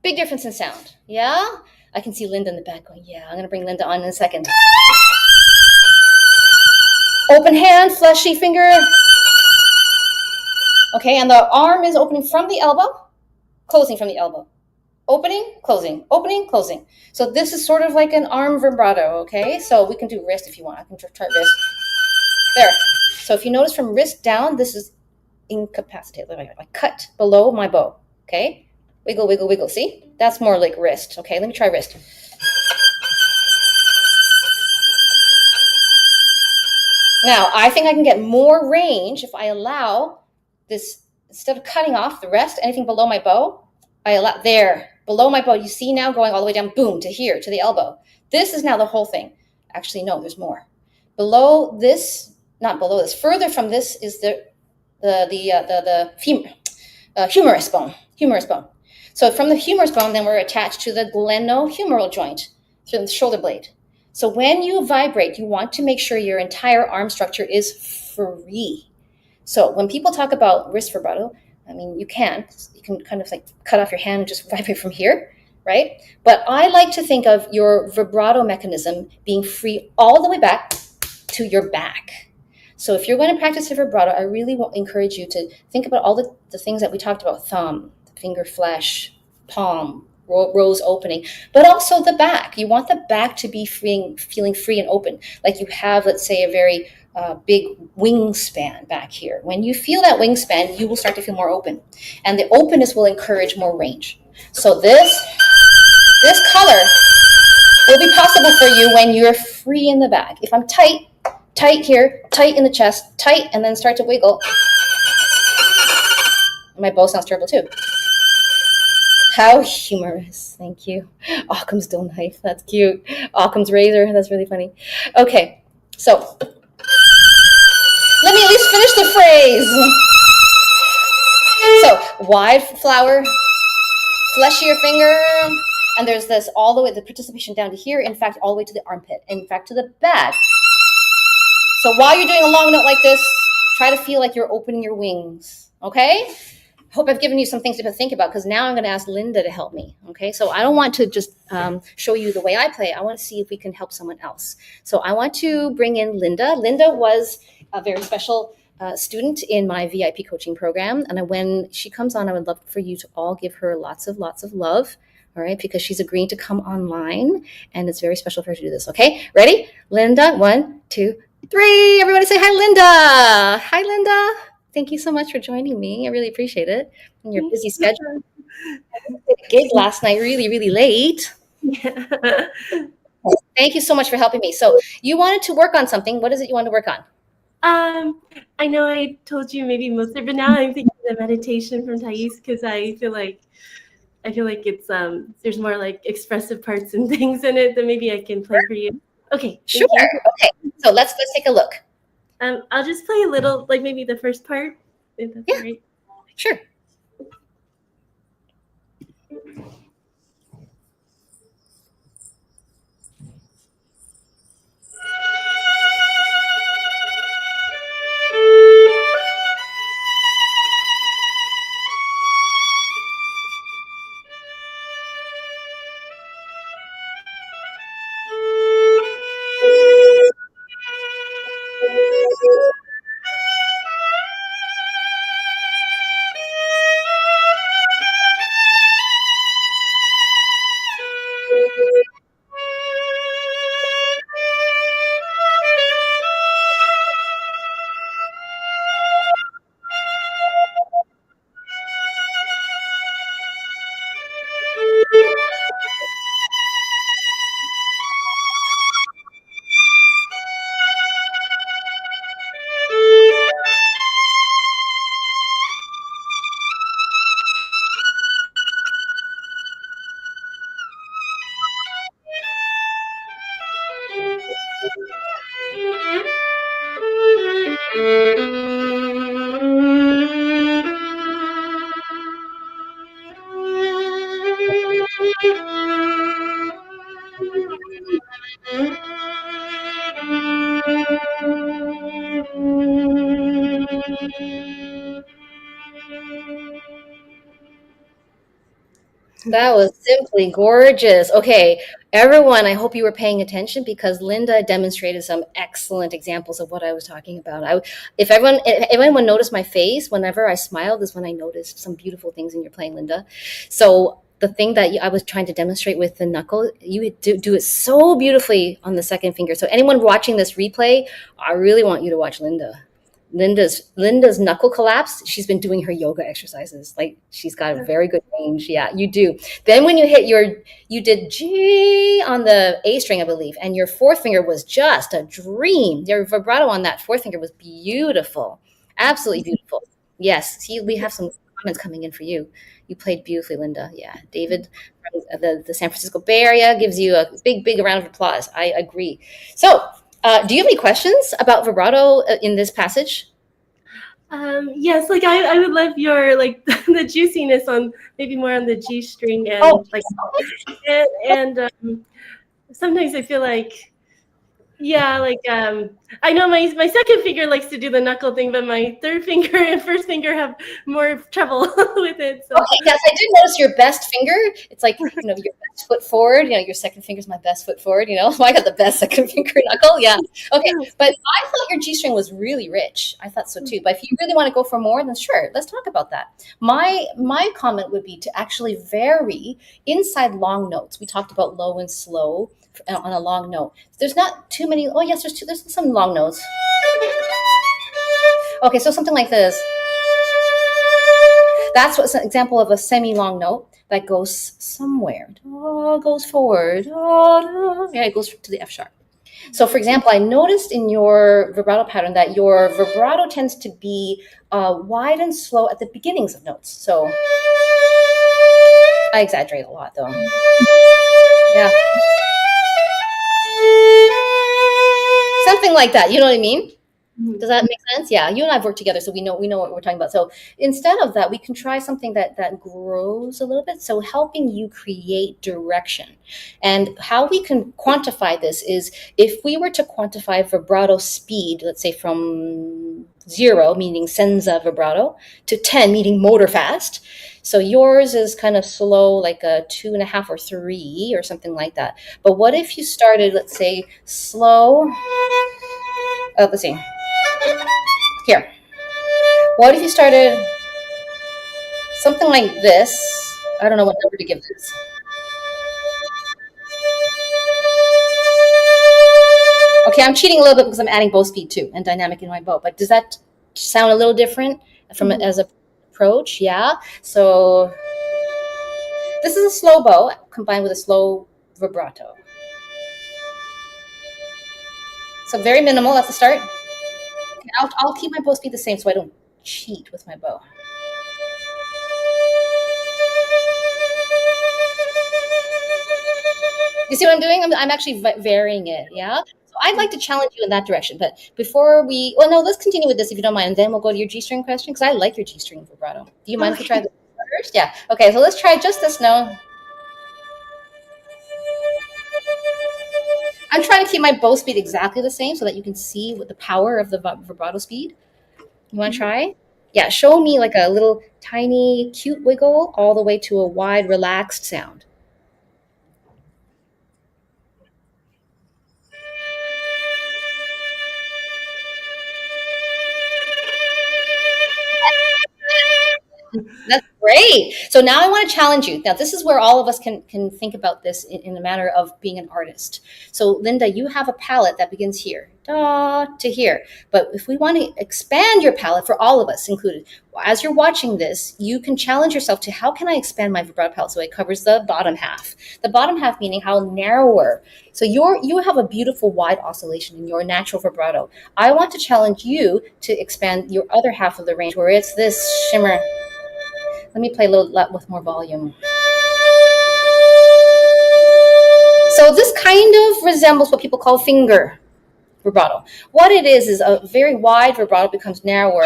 Big difference in sound. Yeah? I can see Linda in the back going, yeah, I'm going to bring Linda on in a second. Open hand, fleshy finger. Okay, and the arm is opening from the elbow, closing from the elbow. Opening, closing, opening, closing. So this is sort of like an arm vibrato, okay? So we can do wrist if you want. I can try wrist. There. So if you notice from wrist down, this is incapacitated. I cut below my bow, okay? Wiggle, wiggle, wiggle. See? That's more like wrist. Okay, let me try wrist. Now, I think I can get more range if I allow this, instead of cutting off the rest, anything below my bow, I allow, there, below my bow, you see now going all the way down, boom, to here, to the elbow. This is now the whole thing. Actually, no, there's more. Below this, not below this, further from this is the humerus bone. So from the humerus bone, then we're attached to the glenohumeral joint through the shoulder blade. So when you vibrate, you want to make sure your entire arm structure is free. So when people talk about wrist vibrato, I mean, you can kind of like cut off your hand and just vibrate from here, right? But I like to think of your vibrato mechanism being free all the way back to your back. So if you're going to practice a vibrato, I really encourage you to think about all the things that we talked about: thumb, finger flesh, palm, rose opening, but also the back. You want the back to be feeling free and open, like you have, let's say, a very big wingspan back here. When you feel that wingspan, you will start to feel more open, and the openness will encourage more range. So this color will be possible for you when you're free in the back. If I'm tight here, tight in the chest, tight, and then start to wiggle, my bow sounds terrible too. How humorous. Thank you. Occam's dull knife. That's cute. Occam's razor. That's really funny. Okay, so let me at least finish the phrase. So wide flower, fleshier finger, and there's this all the way, the participation down to here, in fact, all the way to the armpit, in fact, to the back. So while you're doing a long note like this, try to feel like you're opening your wings, okay? Hope I've given you some things to think about, because now I'm going to ask Linda to help me, okay? So I don't want to just show you the way I play. I want to see if we can help someone else. So I want to bring in Linda. Linda was a very special student in my VIP coaching program. And when she comes on, I would love for you to all give her lots of love. All right, because she's agreeing to come online, and it's very special for her to do this. Okay, ready? Linda, 1, 2, 3. Everybody say hi, Linda. Hi, Linda. Thank you so much for joining me. I really appreciate it. In your busy schedule. I did a gig last night, really late. Yeah. Thank you so much for helping me. So you wanted to work on something. What is it you want to work on? I know I told you maybe mostly, but now I'm thinking the meditation from Thais, because I feel like it's there's more like expressive parts and things in it that maybe I can play for you. Okay, Sure. thank you. Okay. So let's take a look. I'll just play a little, like maybe the first part, if that's all right. Sure. That was simply gorgeous. Okay, everyone, I hope you were paying attention because Linda demonstrated some excellent examples of what I was talking about. If anyone noticed my face, whenever I smiled is when I noticed some beautiful things in your playing, Linda. So the thing that I was trying to demonstrate with the knuckle, you do it so beautifully on the second finger. So anyone watching this replay, I really want you to watch Linda. Linda's knuckle collapse. She's been doing her yoga exercises. Like she's got a very good range. Yeah, you do. Then when you hit you did G on the A string, I believe, and your fourth finger was just a dream. Your vibrato on that fourth finger was beautiful, absolutely beautiful. Yes, see, we have some comments coming in for you. You played beautifully, Linda. Yeah, David from the San Francisco Bay Area gives you a big round of applause. I agree. So do you have any questions about vibrato in this passage? Yes, like I would love your like the juiciness on maybe more on the G string, Oh, and like and sometimes I feel like, yeah, like I know my second finger likes to do the knuckle thing, but my third finger and first finger have more trouble with it. So okay, yes, I did notice your best finger. It's like, your best foot forward. Your second finger's my best foot forward. I got the best second finger knuckle. Yeah. Okay. But I thought your G string was really rich. I thought so too. But if you really want to go for more, then sure, let's talk about that. My comment would be to actually vary inside long notes. We talked about low and slow on a long note. There's not too many. Oh, yes, there's some long notes. Okay, so something like this. That's what's an example of a semi-long note that goes somewhere. Goes forward. Yeah, it goes to the F sharp. So, for example, I noticed in your vibrato pattern that your vibrato tends to be wide and slow at the beginnings of notes. So, I exaggerate a lot, though. Yeah. Something like that. You know what I mean? Does that make sense? Yeah, you and I've worked together, so we know what we're talking about. So instead of that, we can try something that grows a little bit. So helping you create direction, and how we can quantify this is if we were to quantify vibrato speed, let's say from 0, meaning senza vibrato, to 10, meaning motor fast. So yours is kind of slow, like a 2.5 or 3 or something like that. But what if you started, let's say, slow? Let's see. Here. What if you started something like this? I don't know what number to give this. Okay, I'm cheating a little bit because I'm adding bow speed too and dynamic in my bow. But does that sound a little different from as a approach? Yeah. So this is a slow bow combined with a slow vibrato. So very minimal at the start. I'll keep my bow speed the same so I don't cheat with my bow. You see what I'm doing? I'm actually varying it, yeah? So I'd like to challenge you in that direction. But before let's continue with this if you don't mind, and then we'll go to your G-string question, because I like your G-string vibrato. Do you mind if we try this first? Yeah. Okay, so let's try just this note. I'm trying to keep my bow speed exactly the same so that you can see what the power of the vibrato speed. You want to try? Yeah, show me like a little tiny, cute wiggle all the way to a wide, relaxed sound. That's great. So now I want to challenge you. Now, this is where all of us can think about this in the matter of being an artist. So, Linda, you have a palette that begins here, da to here. But if we want to expand your palette for all of us included, as you're watching this, you can challenge yourself to how can I expand my vibrato palette so it covers the bottom half. The bottom half meaning how narrower. So you have a beautiful wide oscillation in your natural vibrato. I want to challenge you to expand your other half of the range where it's this shimmer. Let me play a little with more volume. So this kind of resembles what people call finger vibrato. What it is a very wide vibrato becomes narrower.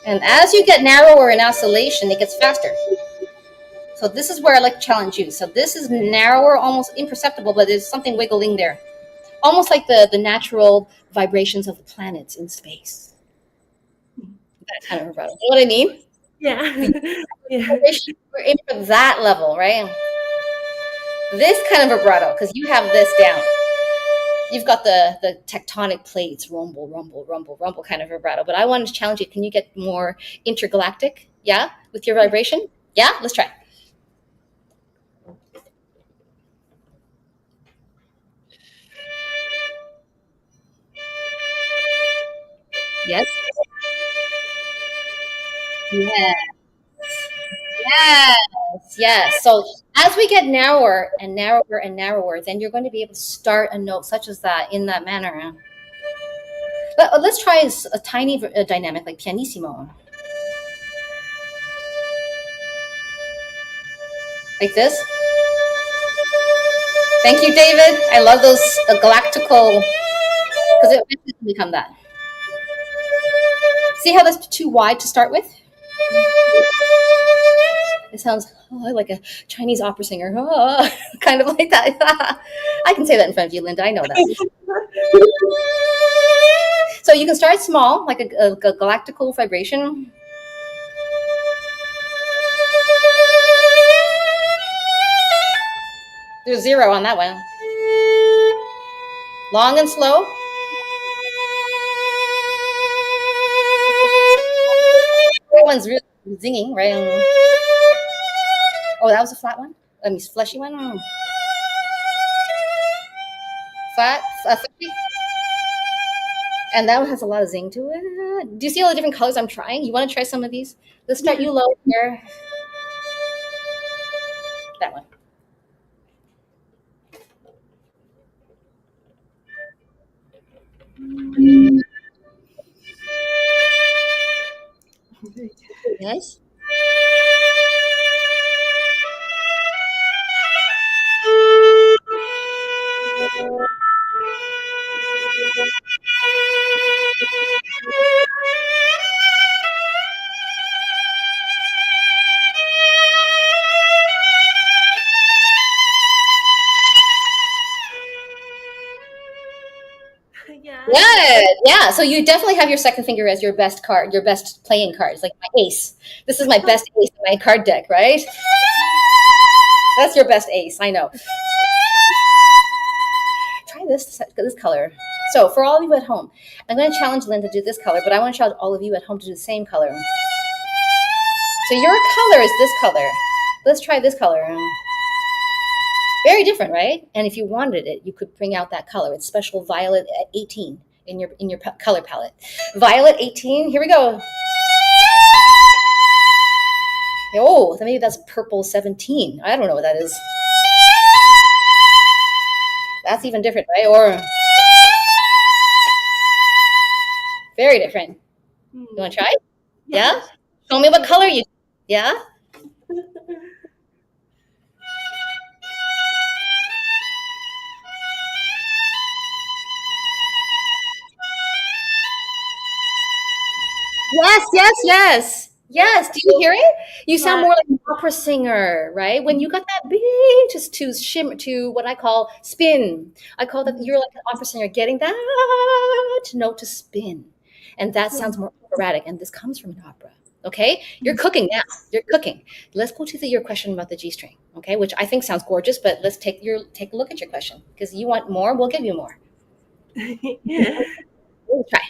And as you get narrower in oscillation, it gets faster. So this is where I like to challenge you. So this is narrower, almost imperceptible, but there's something wiggling there. Almost like the natural vibrations of the planets in space. That kind of vibrato. You know what I mean? Yeah. We're in for that level, right? This kind of vibrato, because you have this down. You've got the tectonic plates, rumble, rumble, rumble, rumble kind of vibrato. But I wanted to challenge you. Can you get more intergalactic? Yeah? With your vibration? Yeah? Let's try. Yes? Yes. Yes. Yes. So as we get narrower and narrower and narrower, then you're going to be able to start a note such as that in that manner. But let's try a tiny dynamic like pianissimo. Like this. Thank you, David. I love those galactical, because it can become that. See how that's too wide to start with? It sounds like a Chinese opera singer, kind of like that. I can say that in front of you, Linda. I know that. So you can start small, like a galactical vibration. There's 0 on that one. Long and slow. That one's really zinging, right? Oh, that was a flat one? I mean, fleshy one? Flat? Fleshy? And that one has a lot of zing to it. Do you see all the different colors I'm trying? You want to try some of these? Let's start you low here. That one. Yes. Yeah. So you definitely have your second finger as your best card, your best playing cards, like my ace. This is my best ace in my card deck, right? That's your best ace. I know. Try this color. So for all of you at home, I'm going to challenge Lynn to do this color, but I want to challenge all of you at home to do the same color. So your color is this color. Let's try this color. Very different, right? And if you wanted it, you could bring out that color. It's special violet at 18 in your color palette. Violet 18, here we go. Oh, maybe that's purple 17. I don't know what that is. That's even different, right? Or very different. You want to try? Yeah? Show me what color you... Yeah? Yes. Yes. Do you hear it? You sound more like an opera singer, right? When you got that big, just to shimmer, to what I call spin. I call that you're like an opera singer getting that note to spin. And that sounds more operatic. And this comes from an opera. Okay? You're cooking now. You're cooking. Let's go to your question about the G string, okay? Which I think sounds gorgeous, but let's take a look at your question. Because you want more, we'll give you more. We'll try.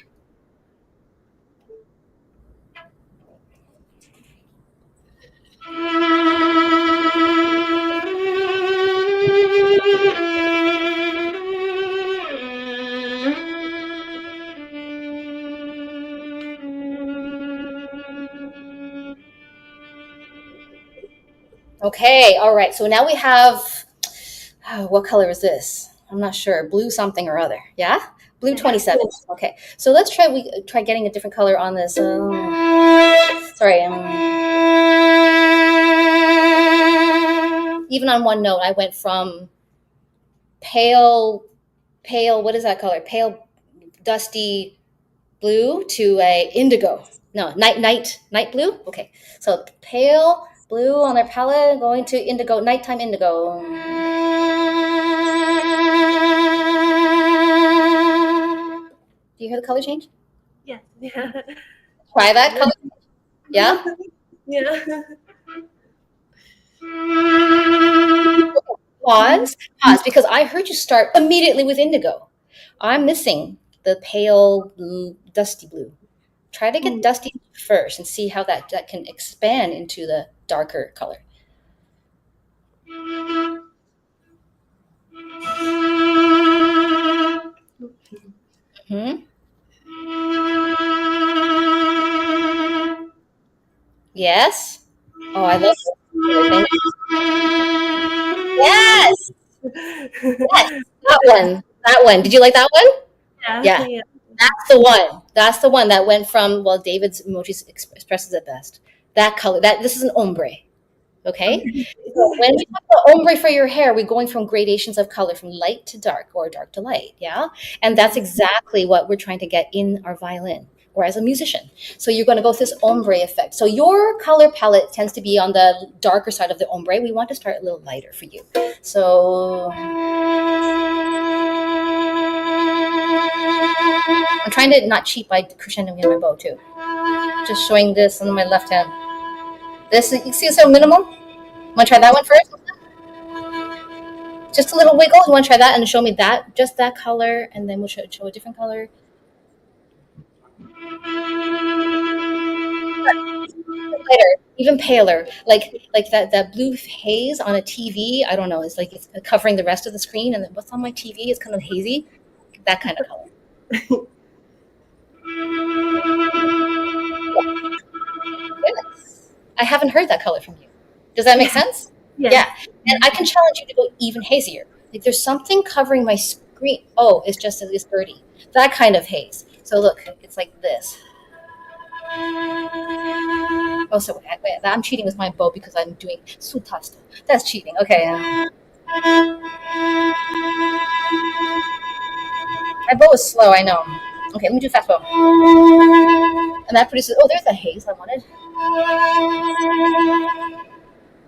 Okay, all right. So now we have, what color is this? I'm not sure. Blue something or other. Yeah? Blue 27. Okay. So let's try getting a different color on this. Sorry. Even on one note, I went from pale, what is that color? Pale, dusty blue to a indigo. No, night blue. Okay. So pale blue on their palette going to indigo, nighttime indigo. Do you hear the color change? Yeah. Try that color. Yeah? Yeah. Pause, because I heard you start immediately with indigo. I'm missing the pale blue, dusty blue. Try to get dusty first and see how that can expand into the darker color. Yes. Oh, I love it. Yes. Yes. That one. Did you like that one? Yeah. That's the one that went from, well, David's emojis expresses it best. That color, this is an ombre. Okay? So when we talk about ombre for your hair, we're going from gradations of color from light to dark or dark to light. Yeah? And that's exactly what we're trying to get in our violin or as a musician. So you're going to go with this ombre effect. So your color palette tends to be on the darker side of the ombre. We want to start a little lighter for you. So I'm trying to not cheat by crescendoing in my bow too. Just showing this on my left hand. This, you see, it's so minimal. Want to try that one first? Just a little wiggle. You want to try that and show me that, just that color, and then we'll show a different color. Lighter, even paler, like that blue haze on a TV. I don't know. It's like it's covering the rest of the screen, and then what's on my TV is kind of hazy. That kind of color. Yes. I haven't heard that color from you. Does that make sense? Yeah. And I can challenge you to go even hazier. Like there's something covering my screen. Oh, it's just at least dirty. That kind of haze. So look, it's like this. Oh, so wait, I'm cheating with my bow because I'm doing sutasto. That's cheating. Okay. My bow is slow, I know. Okay, let me do fast bow. And that produces, oh, there's the haze I wanted.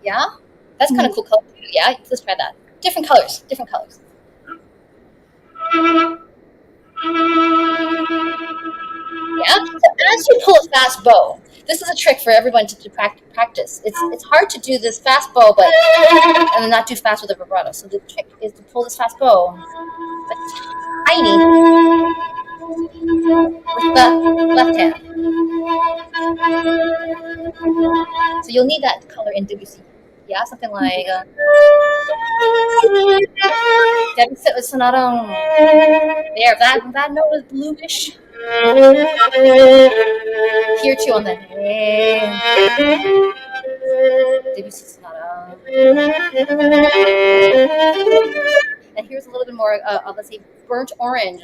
Yeah? That's kind of cool color. Yeah, let's try that. Different colors. Yeah? So as you pull a fast bow, this is a trick for everyone to practice. It's hard to do this fast bow, and then not do fast with a vibrato. So the trick is to pull this fast bow but tiny with the left hand. So you'll need that color in Debussy. Yeah, something like Debussy Sonata. There, that note is bluish. Here too on the Debussy Sonata. And here's a little bit more, let's say, burnt orange.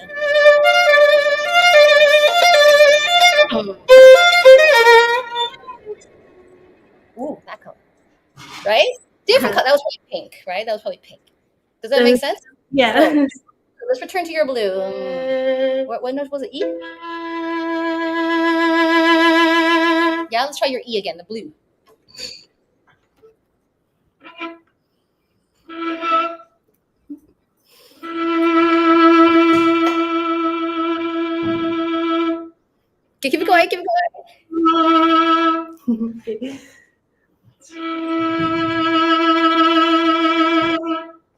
Ooh, that color, right? Different color. That was probably pink, right? That was probably pink. Does that make sense? Yeah. So let's return to your blue. What note was it? E? Yeah, let's try your E again, the blue. Okay, keep it going, keep it going.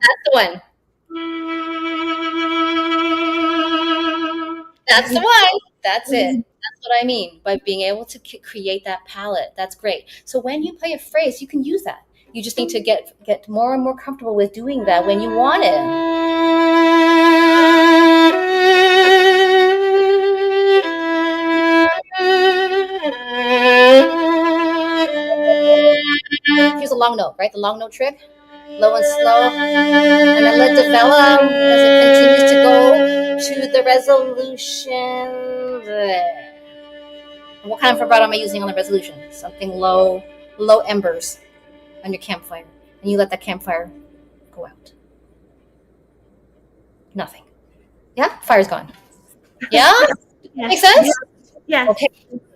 That's the one. That's the one. That's it. That's what I mean by being able to create that palette. That's great. So when you play a phrase, you can use that. You just need to get more and more comfortable with doing that when you want it. Here's a long note, right? The long note trick. Low and slow. And then let it develop as it continues to go to the resolution. And what kind of vibrato am I using on the resolution? Something low embers on your campfire. And you let that campfire go out. Nothing. Yeah? Fire's gone. Yeah? Yeah. Make sense? Yeah. Okay.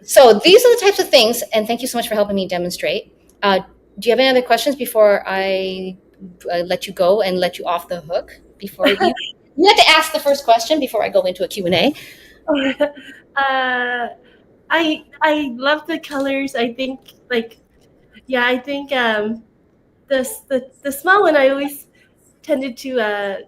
So these are the types of things, and thank you so much for helping me demonstrate. Do you have any other questions before I let you go and let you off the hook? Before you have to ask the first question before I go into a Q&A. I love the colors. I think the small one I always tended to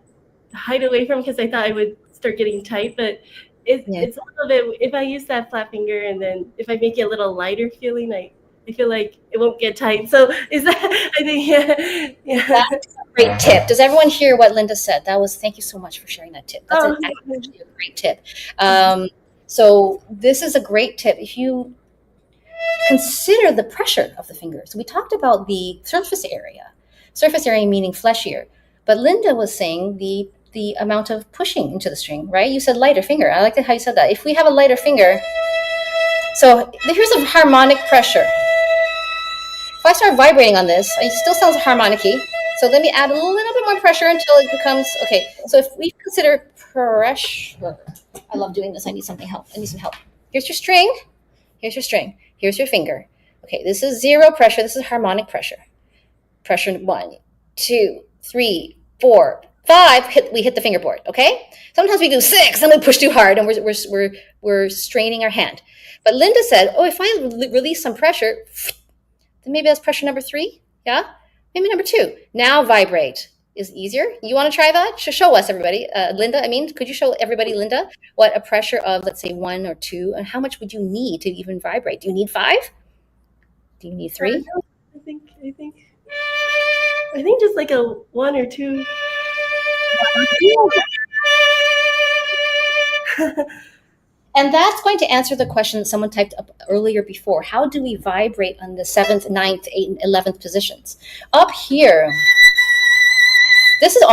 hide away from because I thought I would start getting tight, but it's a little bit, if I use that flat finger and then if I make it a little lighter feeling, I feel like it won't get tight. So is that, I think, yeah. That's a great tip. Does everyone hear what Linda said? Thank you so much for sharing that tip. That's actually a great tip. So this is a great tip. If you consider the pressure of the fingers, we talked about the surface area meaning fleshier, but Linda was saying the amount of pushing into the string, right? You said lighter finger. I like how you said that. If we have a lighter finger, so here's a harmonic pressure. If I start vibrating on this, it still sounds harmonic-y. So let me add a little bit more pressure until it becomes, okay. So if we consider pressure, I love doing this. I need some help. Here's your string. Here's your string. Here's your finger. Okay, this is zero pressure. This is harmonic pressure. Pressure 1, 2, 3, 4, 5. We hit the fingerboard. Okay. Sometimes we do 6 and we push too hard and we're straining our hand. But Linda said, oh, if I release some pressure, then maybe that's pressure number 3. Yeah. Maybe number 2. Now vibrate is easier. You want to try that? Show us, everybody. Linda, could you show everybody, Linda, what a pressure of, let's say, 1 or 2, and how much would you need to even vibrate? Do you need 5? Do you need 3? I think just like a 1 or 2. And that's going to answer the question that someone typed up earlier before. How do we vibrate on the 7th, 9th, 8th, and 11th positions? Up here, this is a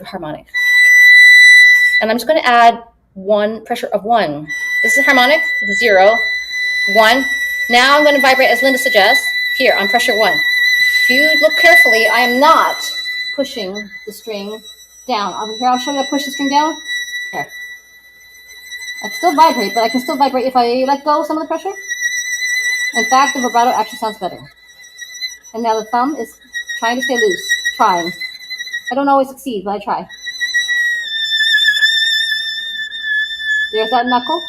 harmonic. And I'm just going to add pressure of 1. This is harmonic, 0, 1. Now I'm going to vibrate as Linda suggests, here on pressure 1. If you look carefully, I am not pushing the string down. I'll show you how to push the string down. Here. I can still vibrate, but I can still vibrate if I let go of some of the pressure. In fact, the vibrato actually sounds better. And now the thumb is trying to stay loose. Trying. I don't always succeed, but I try. There's that knuckle.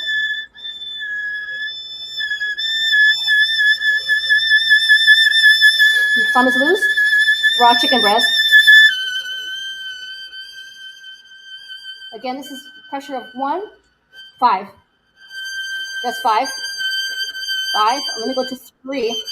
The thumb is loose. Raw chicken breast. Again, this is pressure of 1, 5. That's 5. 5. Let me go to 3.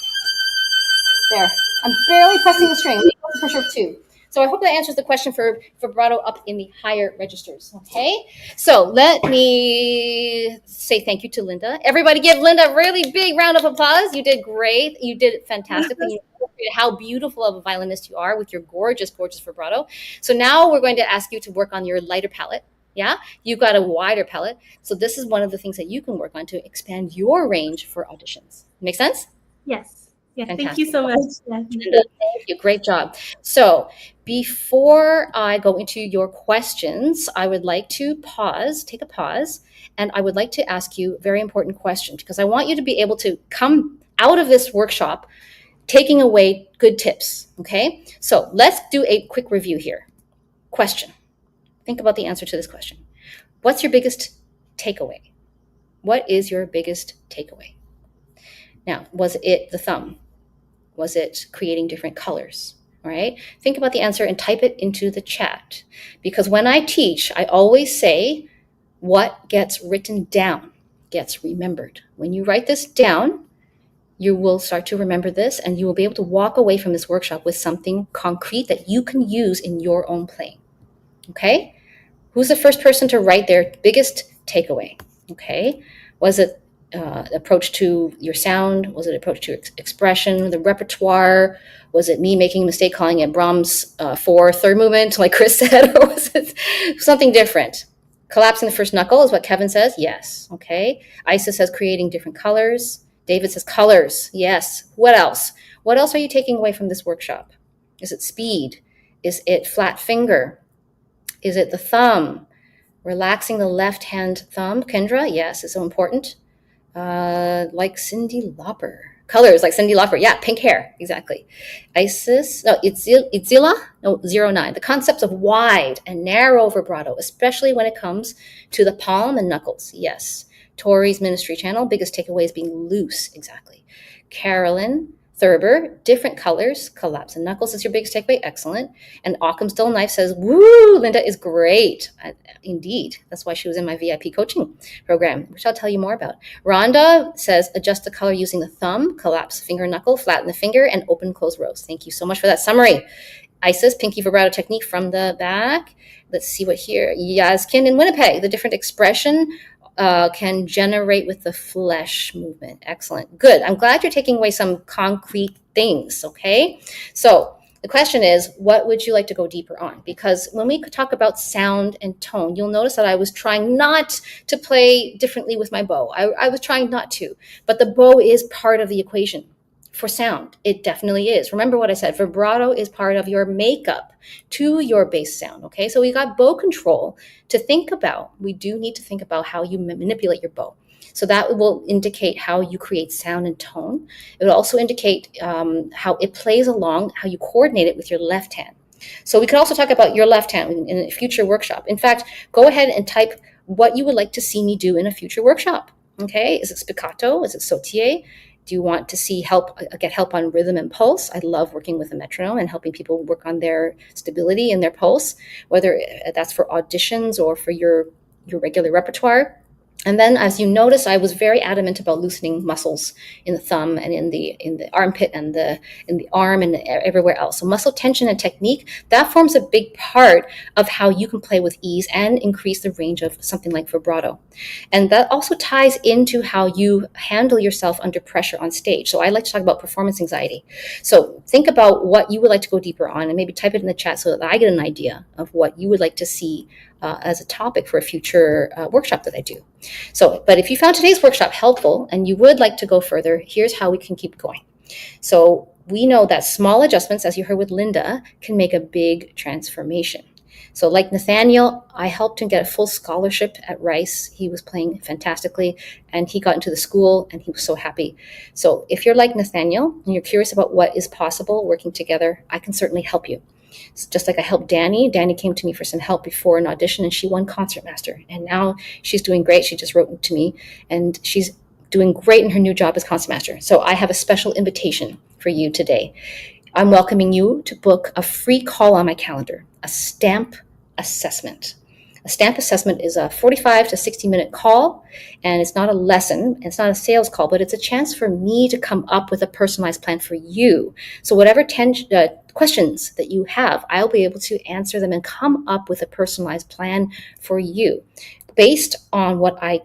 There. I'm barely pressing the string. Let me go to pressure of 2. So I hope that answers the question for vibrato up in the higher registers. Okay. So let me say thank you to Linda. Everybody give Linda a really big round of applause. You did great. You did fantastically. You illustrated how beautiful of a violinist you are with your gorgeous, gorgeous vibrato. So now we're going to ask you to work on your lighter palette. Yeah, you've got a wider palette. So this is one of the things that you can work on to expand your range for auditions. Make sense? Yes. Yeah, Fantastic. thank you so much. Yeah. Thank you. Great job. So before I go into your questions, I would like to take a pause, and I would like to ask you a very important question because I want you to be able to come out of this workshop taking away good tips. Okay? So let's do a quick review here. Question. Think about the answer to this question. What's your biggest takeaway? What is your biggest takeaway? Now, was it the thumb? Was it creating different colors? All right. Think about the answer and type it into the chat. Because when I teach, I always say what gets written down gets remembered. When you write this down, you will start to remember this and you will be able to walk away from this workshop with something concrete that you can use in your own playing. Okay. Who's the first person to write their biggest takeaway? Okay. Was it approach to your sound? Was it approach to expression, the repertoire? Was it me making a mistake calling it Brahms 4 third movement, like Chris said, or was it something different? Collapsing the first knuckle is what Kevin says. Yes. Okay. Isa says creating different colors. David says colors. Yes. What else? What else are you taking away from this workshop? Is it speed? Is it flat finger? Is it the thumb? Relaxing the left hand thumb. Kendra, yes, is so important. Like Cyndi Lauper. Colors like Cyndi Lauper. Yeah, pink hair. Exactly. Itzila? No, 09. The concepts of wide and narrow vibrato, especially when it comes to the palm and knuckles. Yes. Tori's ministry channel. Biggest takeaway is being loose. Exactly. Carolyn Thurber, different colors. Collapse and knuckles is your biggest takeaway. Excellent. And Occam's Dull Knife says, woo, Linda is great. Indeed. That's why she was in my VIP coaching program, which I'll tell you more about. Rhonda says, adjust the color using the thumb, collapse finger knuckle, flatten the finger, and open close rows. Thank you so much for that summary. Isis, pinky vibrato technique from the back. Let's see what here. Yazkin in Winnipeg, the different expression can generate with the flesh movement. Excellent. Good. I'm glad you're taking away some concrete things. Okay. So the question is, what would you like to go deeper on? Because when we talk about sound and tone, you'll notice that I was trying not to play differently with my bow. I was trying not to, but the bow is part of the equation. For sound, it definitely is. Remember what I said, vibrato is part of your makeup to your bass sound, okay? So we got bow control to think about. We do need to think about how you manipulate your bow. So that will indicate how you create sound and tone. It will also indicate how it plays along, how you coordinate it with your left hand. So we could also talk about your left hand in a future workshop. In fact, go ahead and type what you would like to see me do in a future workshop, okay? Is it spiccato? Is it sautier? Do you want to see get help on rhythm and pulse? I love working with a metronome and helping people work on their stability and their pulse, whether that's for auditions or for your regular repertoire. And then, as you notice, I was very adamant about loosening muscles in the thumb and in the armpit and in the arm and everywhere else. So muscle tension and technique, that forms a big part of how you can play with ease and increase the range of something like vibrato. And that also ties into how you handle yourself under pressure on stage. So I like to talk about performance anxiety. So think about what you would like to go deeper on and maybe type it in the chat so that I get an idea of what you would like to see as a topic for a future workshop that I do. So, but if you found today's workshop helpful and you would like to go further, here's how we can keep going. So we know that small adjustments, as you heard with Linda, can make a big transformation. So like Nathaniel, I helped him get a full scholarship at Rice. He was playing fantastically and he got into the school and he was so happy. So if you're like Nathaniel and you're curious about what is possible working together, I can certainly help you. It's just like I helped Danny. Danny came to me for some help before an audition and she won Concertmaster. And now she's doing great. She just wrote to me and she's doing great in her new job as Concertmaster. So I have a special invitation for you today. I'm welcoming you to book a free call on my calendar, a S.T.A.M.P assessment. A S.T.A.M.P assessment is a 45 to 60-minute call, and it's not a lesson, it's not a sales call, but it's a chance for me to come up with a personalized plan for you. So whatever questions that you have, I'll be able to answer them and come up with a personalized plan for you based on what I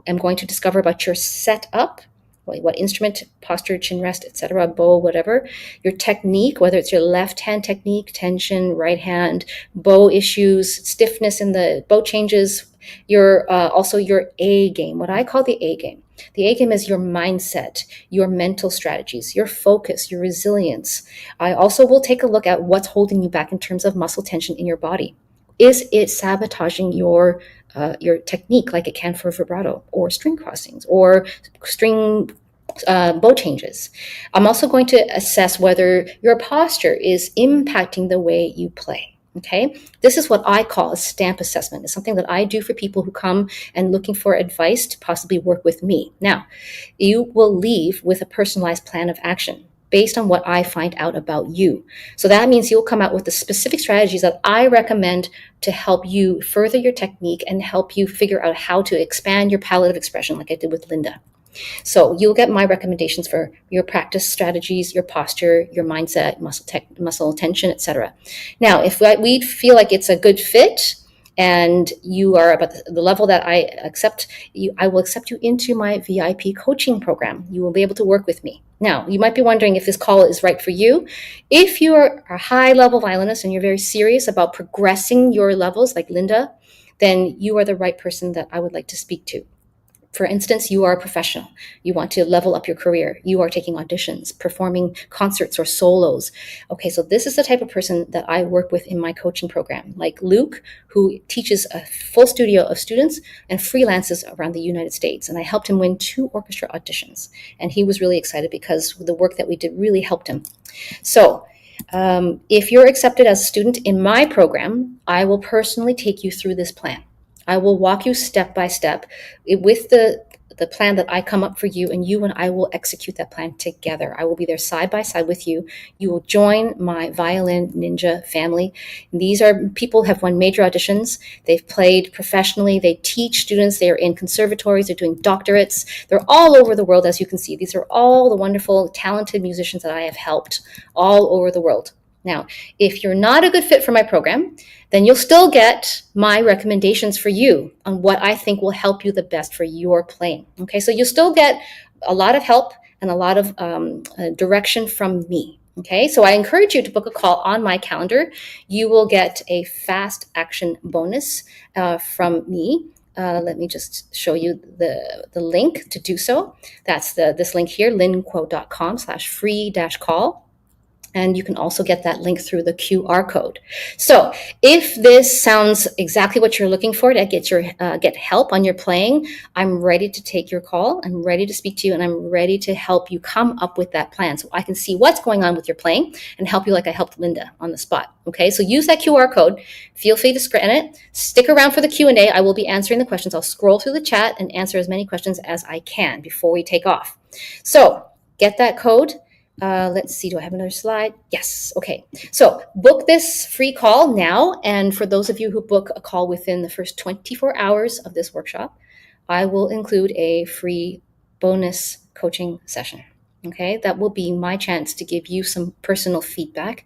am going to discover about your setup, what instrument, posture, chin rest, etc., bow, whatever, your technique, whether it's your left hand technique, tension, right hand, bow issues, stiffness in the bow changes, your also your A game, what I call the A game. The A game is your mindset, your mental strategies, your focus, your resilience. I also will take a look at what's holding you back in terms of muscle tension in your body. Is it sabotaging your technique like it can for vibrato or string crossings or string bow changes? I'm also going to assess whether your posture is impacting the way you play. Okay, this is what I call a S.T.A.M.P assessment. It's something that I do for people who come and looking for advice to possibly work with me. Now, you will leave with a personalized plan of action based on what I find out about you. So that means you'll come out with the specific strategies that I recommend to help you further your technique and help you figure out how to expand your palette of expression, like I did with Linda. So you'll get my recommendations for your practice strategies, your posture, your mindset, muscle tension, etc. Now, if we feel like it's a good fit and you are about the level that I accept, I will accept you into my VIP coaching program. You will be able to work with me. Now, you might be wondering if this call is right for you. If you're a high-level violinist and you're very serious about progressing your levels, like Linda, then you are the right person that I would like to speak to. For instance, you are a professional. You want to level up your career. You are taking auditions, performing concerts or solos. Okay, so this is the type of person that I work with in my coaching program, like Luke, who teaches a full studio of students and freelances around the United States. And I helped him win 2 orchestra auditions. And he was really excited because the work that we did really helped him. So if you're accepted as a student in my program, I will personally take you through this plan. I will walk you step by step with the plan that I come up for you, and you and I will execute that plan together. I will be there side by side with you. You will join my Violin Ninja family. These are people who have won major auditions. They've played professionally. They teach students. They are in conservatories. They're doing doctorates. They're all over the world, as you can see. These are all the wonderful, talented musicians that I have helped all over the world. Now, if you're not a good fit for my program, then you'll still get my recommendations for you on what I think will help you the best for your playing. Okay, so you'll still get a lot of help and a lot of direction from me. Okay, so I encourage you to book a call on my calendar. You will get a fast action bonus from me. Let me just show you the link to do so. That's this link here, lynnkuo.com/free-call. And you can also get that link through the QR code. So if this sounds exactly what you're looking for to get help on your playing, I'm ready to take your call. I'm ready to speak to you, and I'm ready to help you come up with that plan so I can see what's going on with your playing and help you like I helped Linda on the spot. Okay, so use that QR code. Feel free to scan it. Stick around for the Q&A. I will be answering the questions. I'll scroll through the chat and answer as many questions as I can before we take off. So get that code. Let's see, do I have another slide? Yes, okay. So book this free call now. And for those of you who book a call within the first 24 hours of this workshop, I will include a free bonus coaching session. Okay, that will be my chance to give you some personal feedback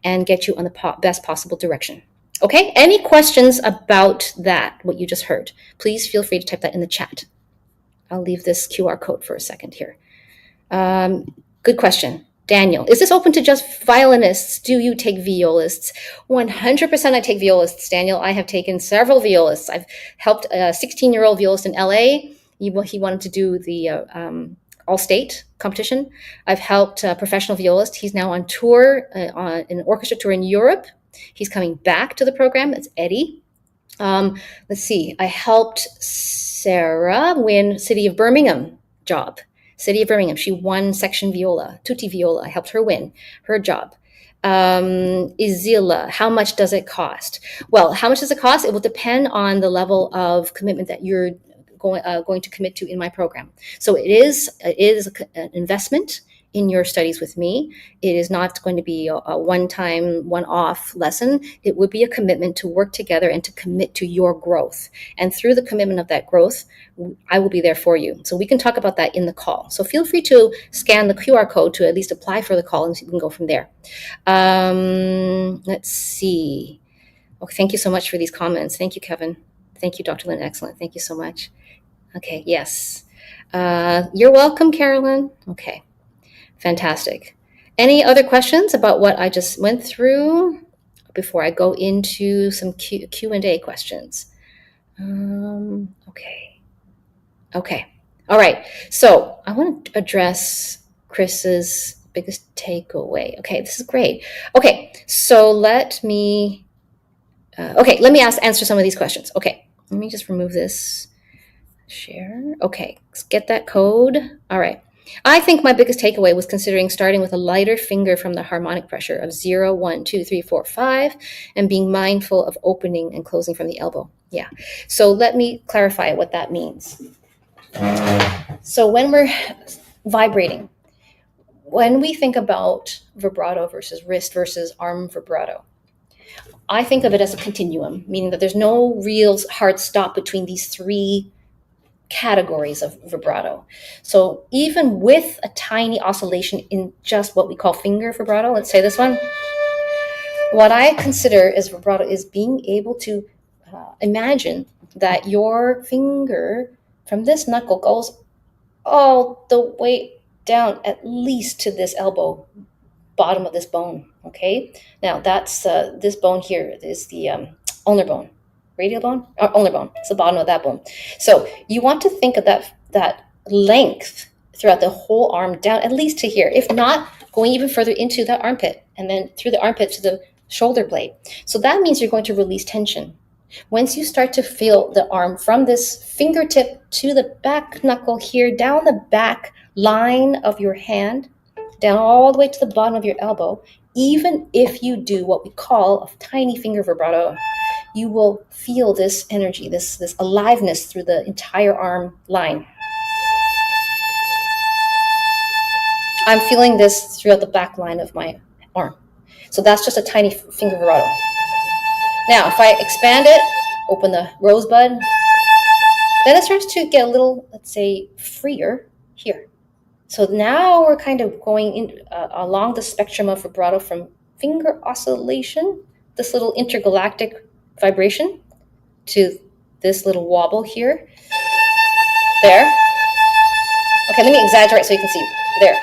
and get you on the best possible direction. Okay, any questions about that, what you just heard? Please feel free to type that in the chat. I'll leave this QR code for a second here. Good question. Daniel, is this open to just violinists? Do you take violists? 100% I take violists, Daniel. I have taken several violists. I've helped a 16-year-old violist in LA. He wanted to do the all-state competition. I've helped a professional violist. He's now on tour, on an orchestra tour in Europe. He's coming back to the program. It's Eddie. Let's see. I helped Sarah win City of Birmingham job. City of Birmingham. She won section viola, tutti viola. I helped her win her job. Izila, how much does it cost? Well, how much does it cost? It will depend on the level of commitment that you're going to commit to in my program. So it is an investment in your studies with me. It is not going to be a one-time, one-off lesson. It would be a commitment to work together and to commit to your growth. And through the commitment of that growth, I will be there for you. So we can talk about that in the call. So feel free to scan the QR code to at least apply for the call, and we can go from there. Let's see. Oh, thank you so much for these comments. Thank you, Kevin. Thank you, Dr. Lynn. Excellent. Thank you so much. Okay, yes. You're welcome, Carolyn. Okay, fantastic. Any other questions about what I just went through before I go into some Q&A questions? Okay. All right. So I want to address Chris's biggest takeaway. Okay, this is great. Okay, so let me answer some of these questions. Okay, let me just remove this. Share. Okay, let's get that code. All right. I think my biggest takeaway was considering starting with a lighter finger from the harmonic pressure of 0, 1, 2, 3, 4, 5, and being mindful of opening and closing from the elbow. Yeah. So let me clarify what that means. So when we're vibrating, when we think about vibrato versus wrist versus arm vibrato, I think of it as a continuum, meaning that there's no real hard stop between these three categories of vibrato. So even with a tiny oscillation in just what we call finger vibrato, let's say this one, what I consider as vibrato is being able to imagine that your finger from this knuckle goes all the way down at least to this elbow, bottom of this bone. Okay, now that's this bone here is the ulnar bone, radial bone, or ulnar bone. It's the bottom of that bone. So you want to think of that length throughout the whole arm down at least to here, if not going even further into the armpit, and then through the armpit to the shoulder blade. So that means you're going to release tension. Once you start to feel the arm from this fingertip to the back knuckle here, down the back line of your hand, down all the way to the bottom of your elbow, even if you do what we call a tiny finger vibrato, you will feel this energy, this aliveness through the entire arm line. I'm feeling this throughout the back line of my arm. So that's just a tiny finger vibrato. Now, if I expand it, open the rosebud, then it starts to get a little, let's say, freer here. So now we're kind of going in along the spectrum of vibrato from finger oscillation, this little intergalactic vibration, to this little wobble here. There. Okay, let me exaggerate so you can see. There.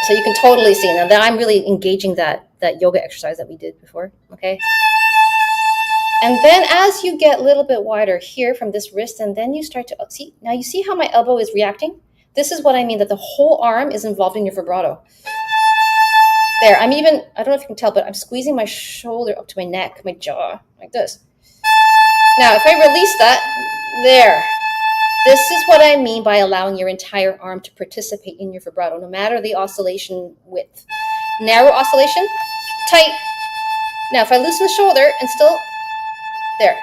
So you can totally see. Now that I'm really engaging that yoga exercise that we did before. Okay. And then as you get a little bit wider here from this wrist, and then you start to see, now you see how my elbow is reacting? This is what I mean, that the whole arm is involved in your vibrato. There, I don't know if you can tell, but I'm squeezing my shoulder up to my neck, my jaw, like this. Now, if I release that, there. This is what I mean by allowing your entire arm to participate in your vibrato, no matter the oscillation width. Narrow oscillation, tight. Now, if I loosen the shoulder and still, there.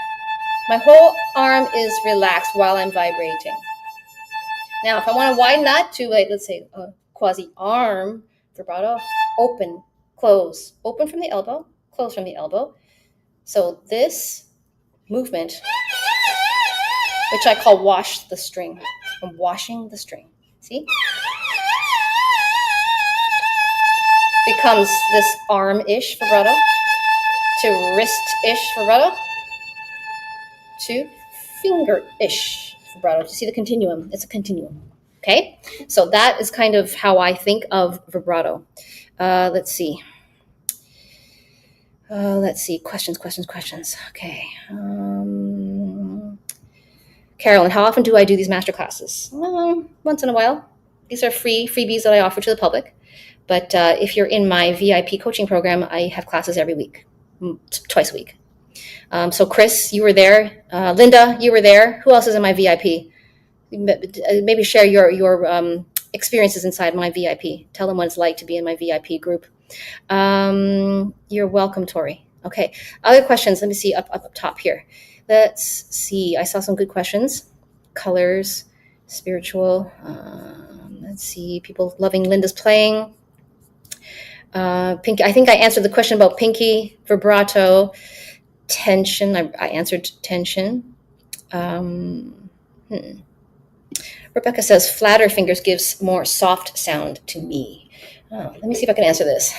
My whole arm is relaxed while I'm vibrating. Now, if I want to widen that to, like, let's say, a quasi-arm vibrato, open, close, open from the elbow, close from the elbow. So this movement, which I call wash the string. I'm washing the string. See? Becomes this arm-ish vibrato to wrist-ish vibrato to finger-ish vibrato. You see the continuum? It's a continuum. Okay? So that is kind of how I think of vibrato. Let's see. Questions. Okay. Carolyn, how often do I do these master classes? Once in a while. These are freebies that I offer to the public. But if you're in my VIP coaching program, I have classes every week, twice a week. So Chris, you were there. Linda, you were there. Who else is in my VIP? Maybe share your experiences inside my VIP. Tell them what it's like to be in my VIP group. You're welcome, Tori. Okay. Other questions. Let me see up top here. Let's see. I saw some good questions. Colors, spiritual. Let's see. People loving Linda's playing. Pinky, I think I answered the question about pinky, vibrato, tension. I answered tension. Rebecca says flatter fingers gives more soft sound to me. Oh, let me see if I can answer this.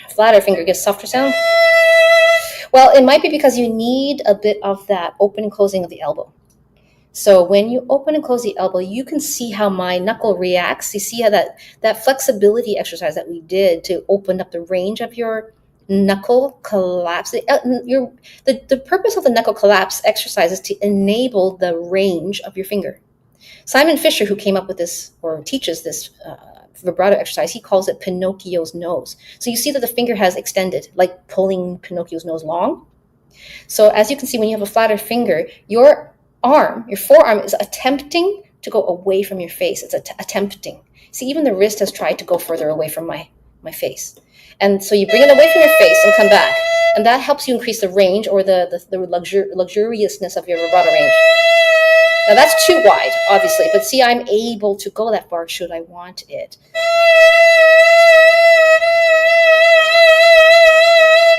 Flatter finger gives softer sound? Well, it might be because you need a bit of that open and closing of the elbow. So when you open and close the elbow, you can see how my knuckle reacts. You see how that flexibility exercise that we did to open up the range of your knuckle collapse. The purpose of the knuckle collapse exercise is to enable the range of your finger. Simon Fisher, who came up with this or teaches this vibrato exercise, he calls it Pinocchio's nose. So you see that the finger has extended, like pulling Pinocchio's nose long. So as you can see, when you have a flatter finger, your forearm is attempting to go away from your face. It's attempting. See, even the wrist has tried to go further away from my face. And so you bring it away from your face and come back. And that helps you increase the range or the luxuriousness of your vibrato range. Now that's too wide, obviously, but see, I'm able to go that far should I want it.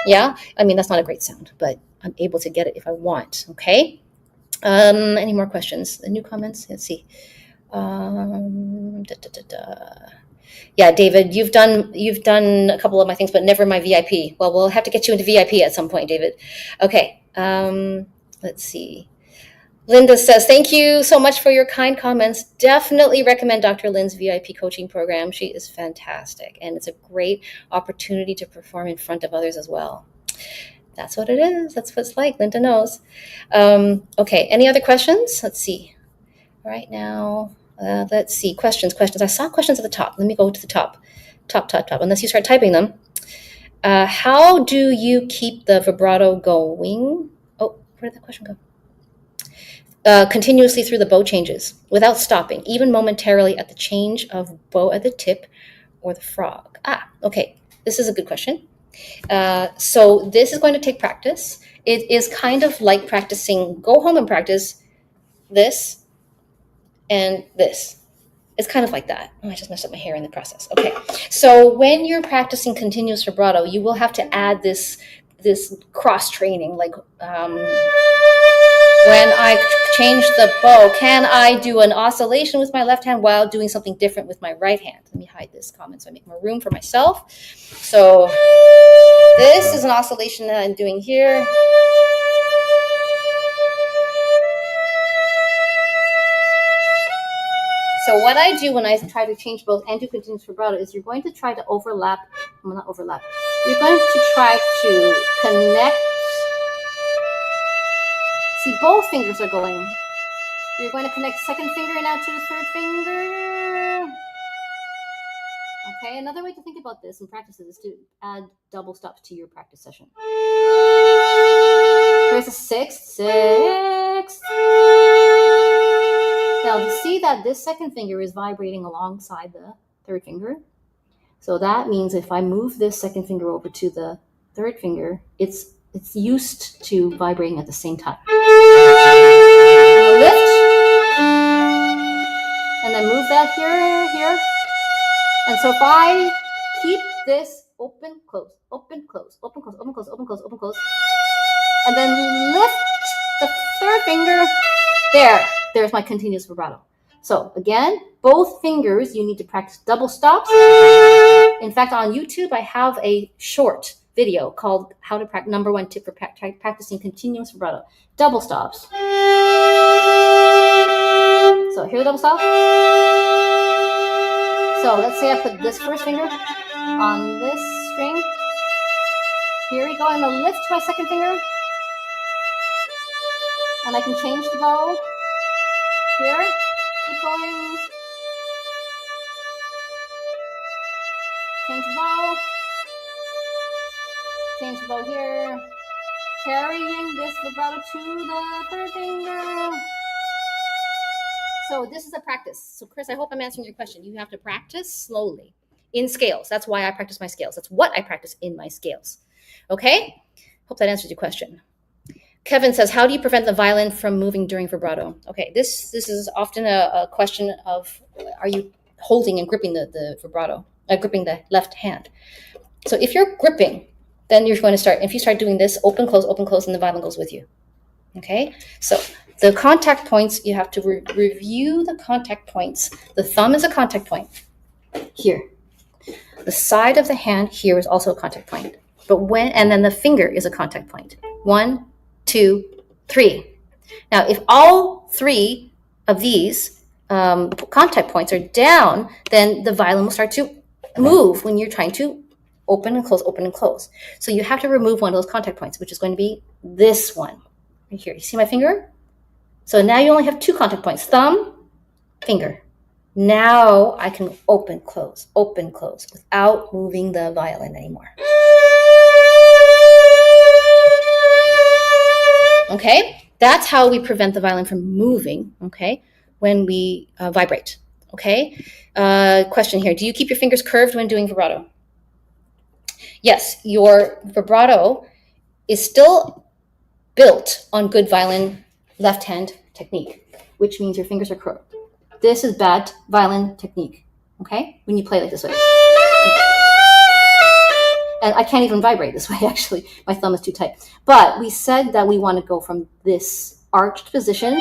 Yeah, I mean, that's not a great sound, but I'm able to get it if I want, okay? Any more questions? New comments? Let's see. Yeah, David, you've done a couple of my things, but never my VIP. Well, we'll have to get you into VIP at some point, David. Okay, let's see. Linda says, thank you so much for your kind comments. Definitely recommend Dr. Lynn's VIP coaching program. She is fantastic, and it's a great opportunity to perform in front of others as well. That's what it is. That's what it's like. Linda knows. Okay, any other questions? Let's see. Right now, let's see. Questions. I saw questions at the top. Let me go to the top. Top. Unless you start typing them. How do you keep the vibrato going? Oh, where did that question go? Continuously through the bow changes without stopping, even momentarily at the change of bow at the tip or the frog. Okay. This is a good question. So this is going to take practice. It is kind of like practicing, go home and practice this and this. It's kind of like that. Oh, I just messed up my hair in the process. Okay. So when you're practicing continuous vibrato, you will have to add this cross training, like when I change the bow, can I do an oscillation with my left hand while doing something different with my right hand? Let me hide this comment so I make more room for myself. So this is an oscillation that I'm doing here. So what I do when I try to change both and do continuous vibrato is you're going to try to overlap. Well, not overlap. You're going to try to connect. See, both fingers are going. You're going to connect second finger now to the third finger. Okay, another way to think about this and practice it is to add double stops to your practice session. Here's a sixth. Now, you see that this second finger is vibrating alongside the third finger. So that means if I move this second finger over to the third finger, it's used to vibrating at the same time. Lift, and then move that here. And so if I keep this open, close, and then lift the third finger, there's my continuous vibrato. So again, both fingers, you need to practice double stops. In fact, on YouTube, I have a short video called How to Practice, number one tip for practicing continuous vibrato. Double stops. So here are double stops. So let's say I put this first finger on this string. Here we go. I'm going to lift my second finger. And I can change the bow. Here. Keep going. Change the bow. Change the bow here. Carrying this vibrato to the third finger. So this is a practice. So Chris, I hope I'm answering your question. You have to practice slowly in scales. That's why I practice my scales. That's what I practice in my scales. Okay? Hope that answers your question. Kevin says, how do you prevent the violin from moving during vibrato? Okay, this is often a question of, are you holding and gripping the vibrato, gripping the left hand? So if you're gripping, then you're going to start, if you start doing this, open, close, and the violin goes with you. Okay, so the contact points, you have to review the contact points. The thumb is a contact point here. The side of the hand here is also a contact point. And then the finger is a contact point. 1, 2, 3. Now, if all 3 of these contact points are down, then the violin will start to move when you're trying to open and close. So you have to remove one of those contact points, which is going to be this one right here. You see my finger? So now you only have 2 contact points, thumb, finger. Now I can open, close, without moving the violin anymore. Okay, that's how we prevent the violin from moving, okay, when we vibrate, okay? Question here, do you keep your fingers curved when doing vibrato? Yes, your vibrato is still built on good violin left hand technique, which means your fingers are curved. This is bad violin technique, okay? When you play like this way. And I can't even vibrate this way, actually. My thumb is too tight. But we said that we want to go from this arched position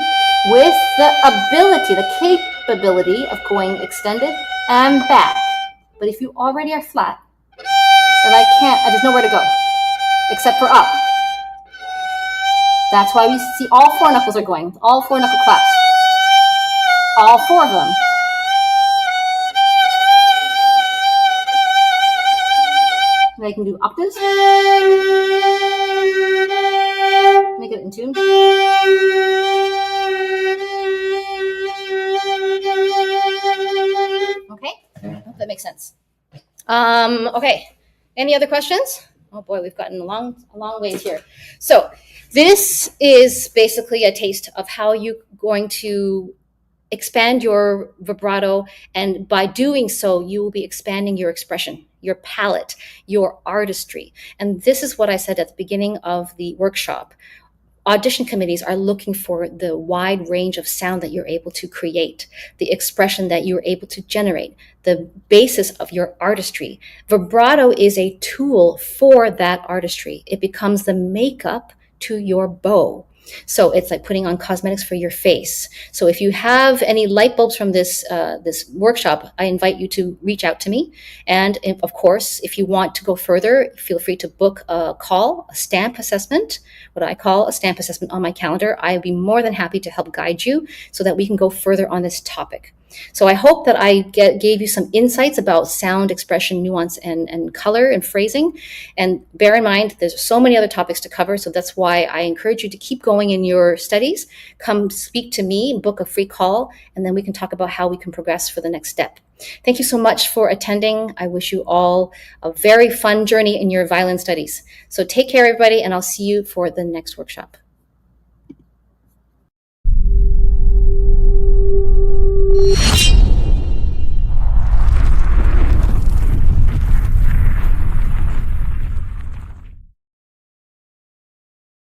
with the ability, the capability of going extended and back. But if you already are flat, then I can't, there's nowhere to go, except for up. That's why we see all 4 knuckles are going, all 4 knuckle claps. All 4 of them. And I can do octaves. Make it in tune. Okay, I hope that makes sense. Okay, any other questions? Oh boy, we've gotten a long ways here. So this is basically a taste of how you're going to expand your vibrato, and by doing so, you will be expanding your expression, your palette, your artistry. And this is what I said at the beginning of the workshop. Audition committees are looking for the wide range of sound that you're able to create, the expression that you're able to generate, the basis of your artistry. Vibrato is a tool for that artistry. It becomes the makeup to your bow. So it's like putting on cosmetics for your face. So if you have any light bulbs from this workshop, I invite you to reach out to me. And of course, if you want to go further, feel free to book a call, a S.T.A.M.P assessment, what I call a S.T.A.M.P assessment on my calendar. I'd be more than happy to help guide you so that we can go further on this topic. So I hope that I gave you some insights about sound, expression, nuance, and color and phrasing. And bear in mind, there's so many other topics to cover. So that's why I encourage you to keep going in your studies. Come speak to me, book a free call, and then we can talk about how we can progress for the next step. Thank you so much for attending. I wish you all a very fun journey in your violin studies. So take care, everybody, and I'll see you for the next workshop.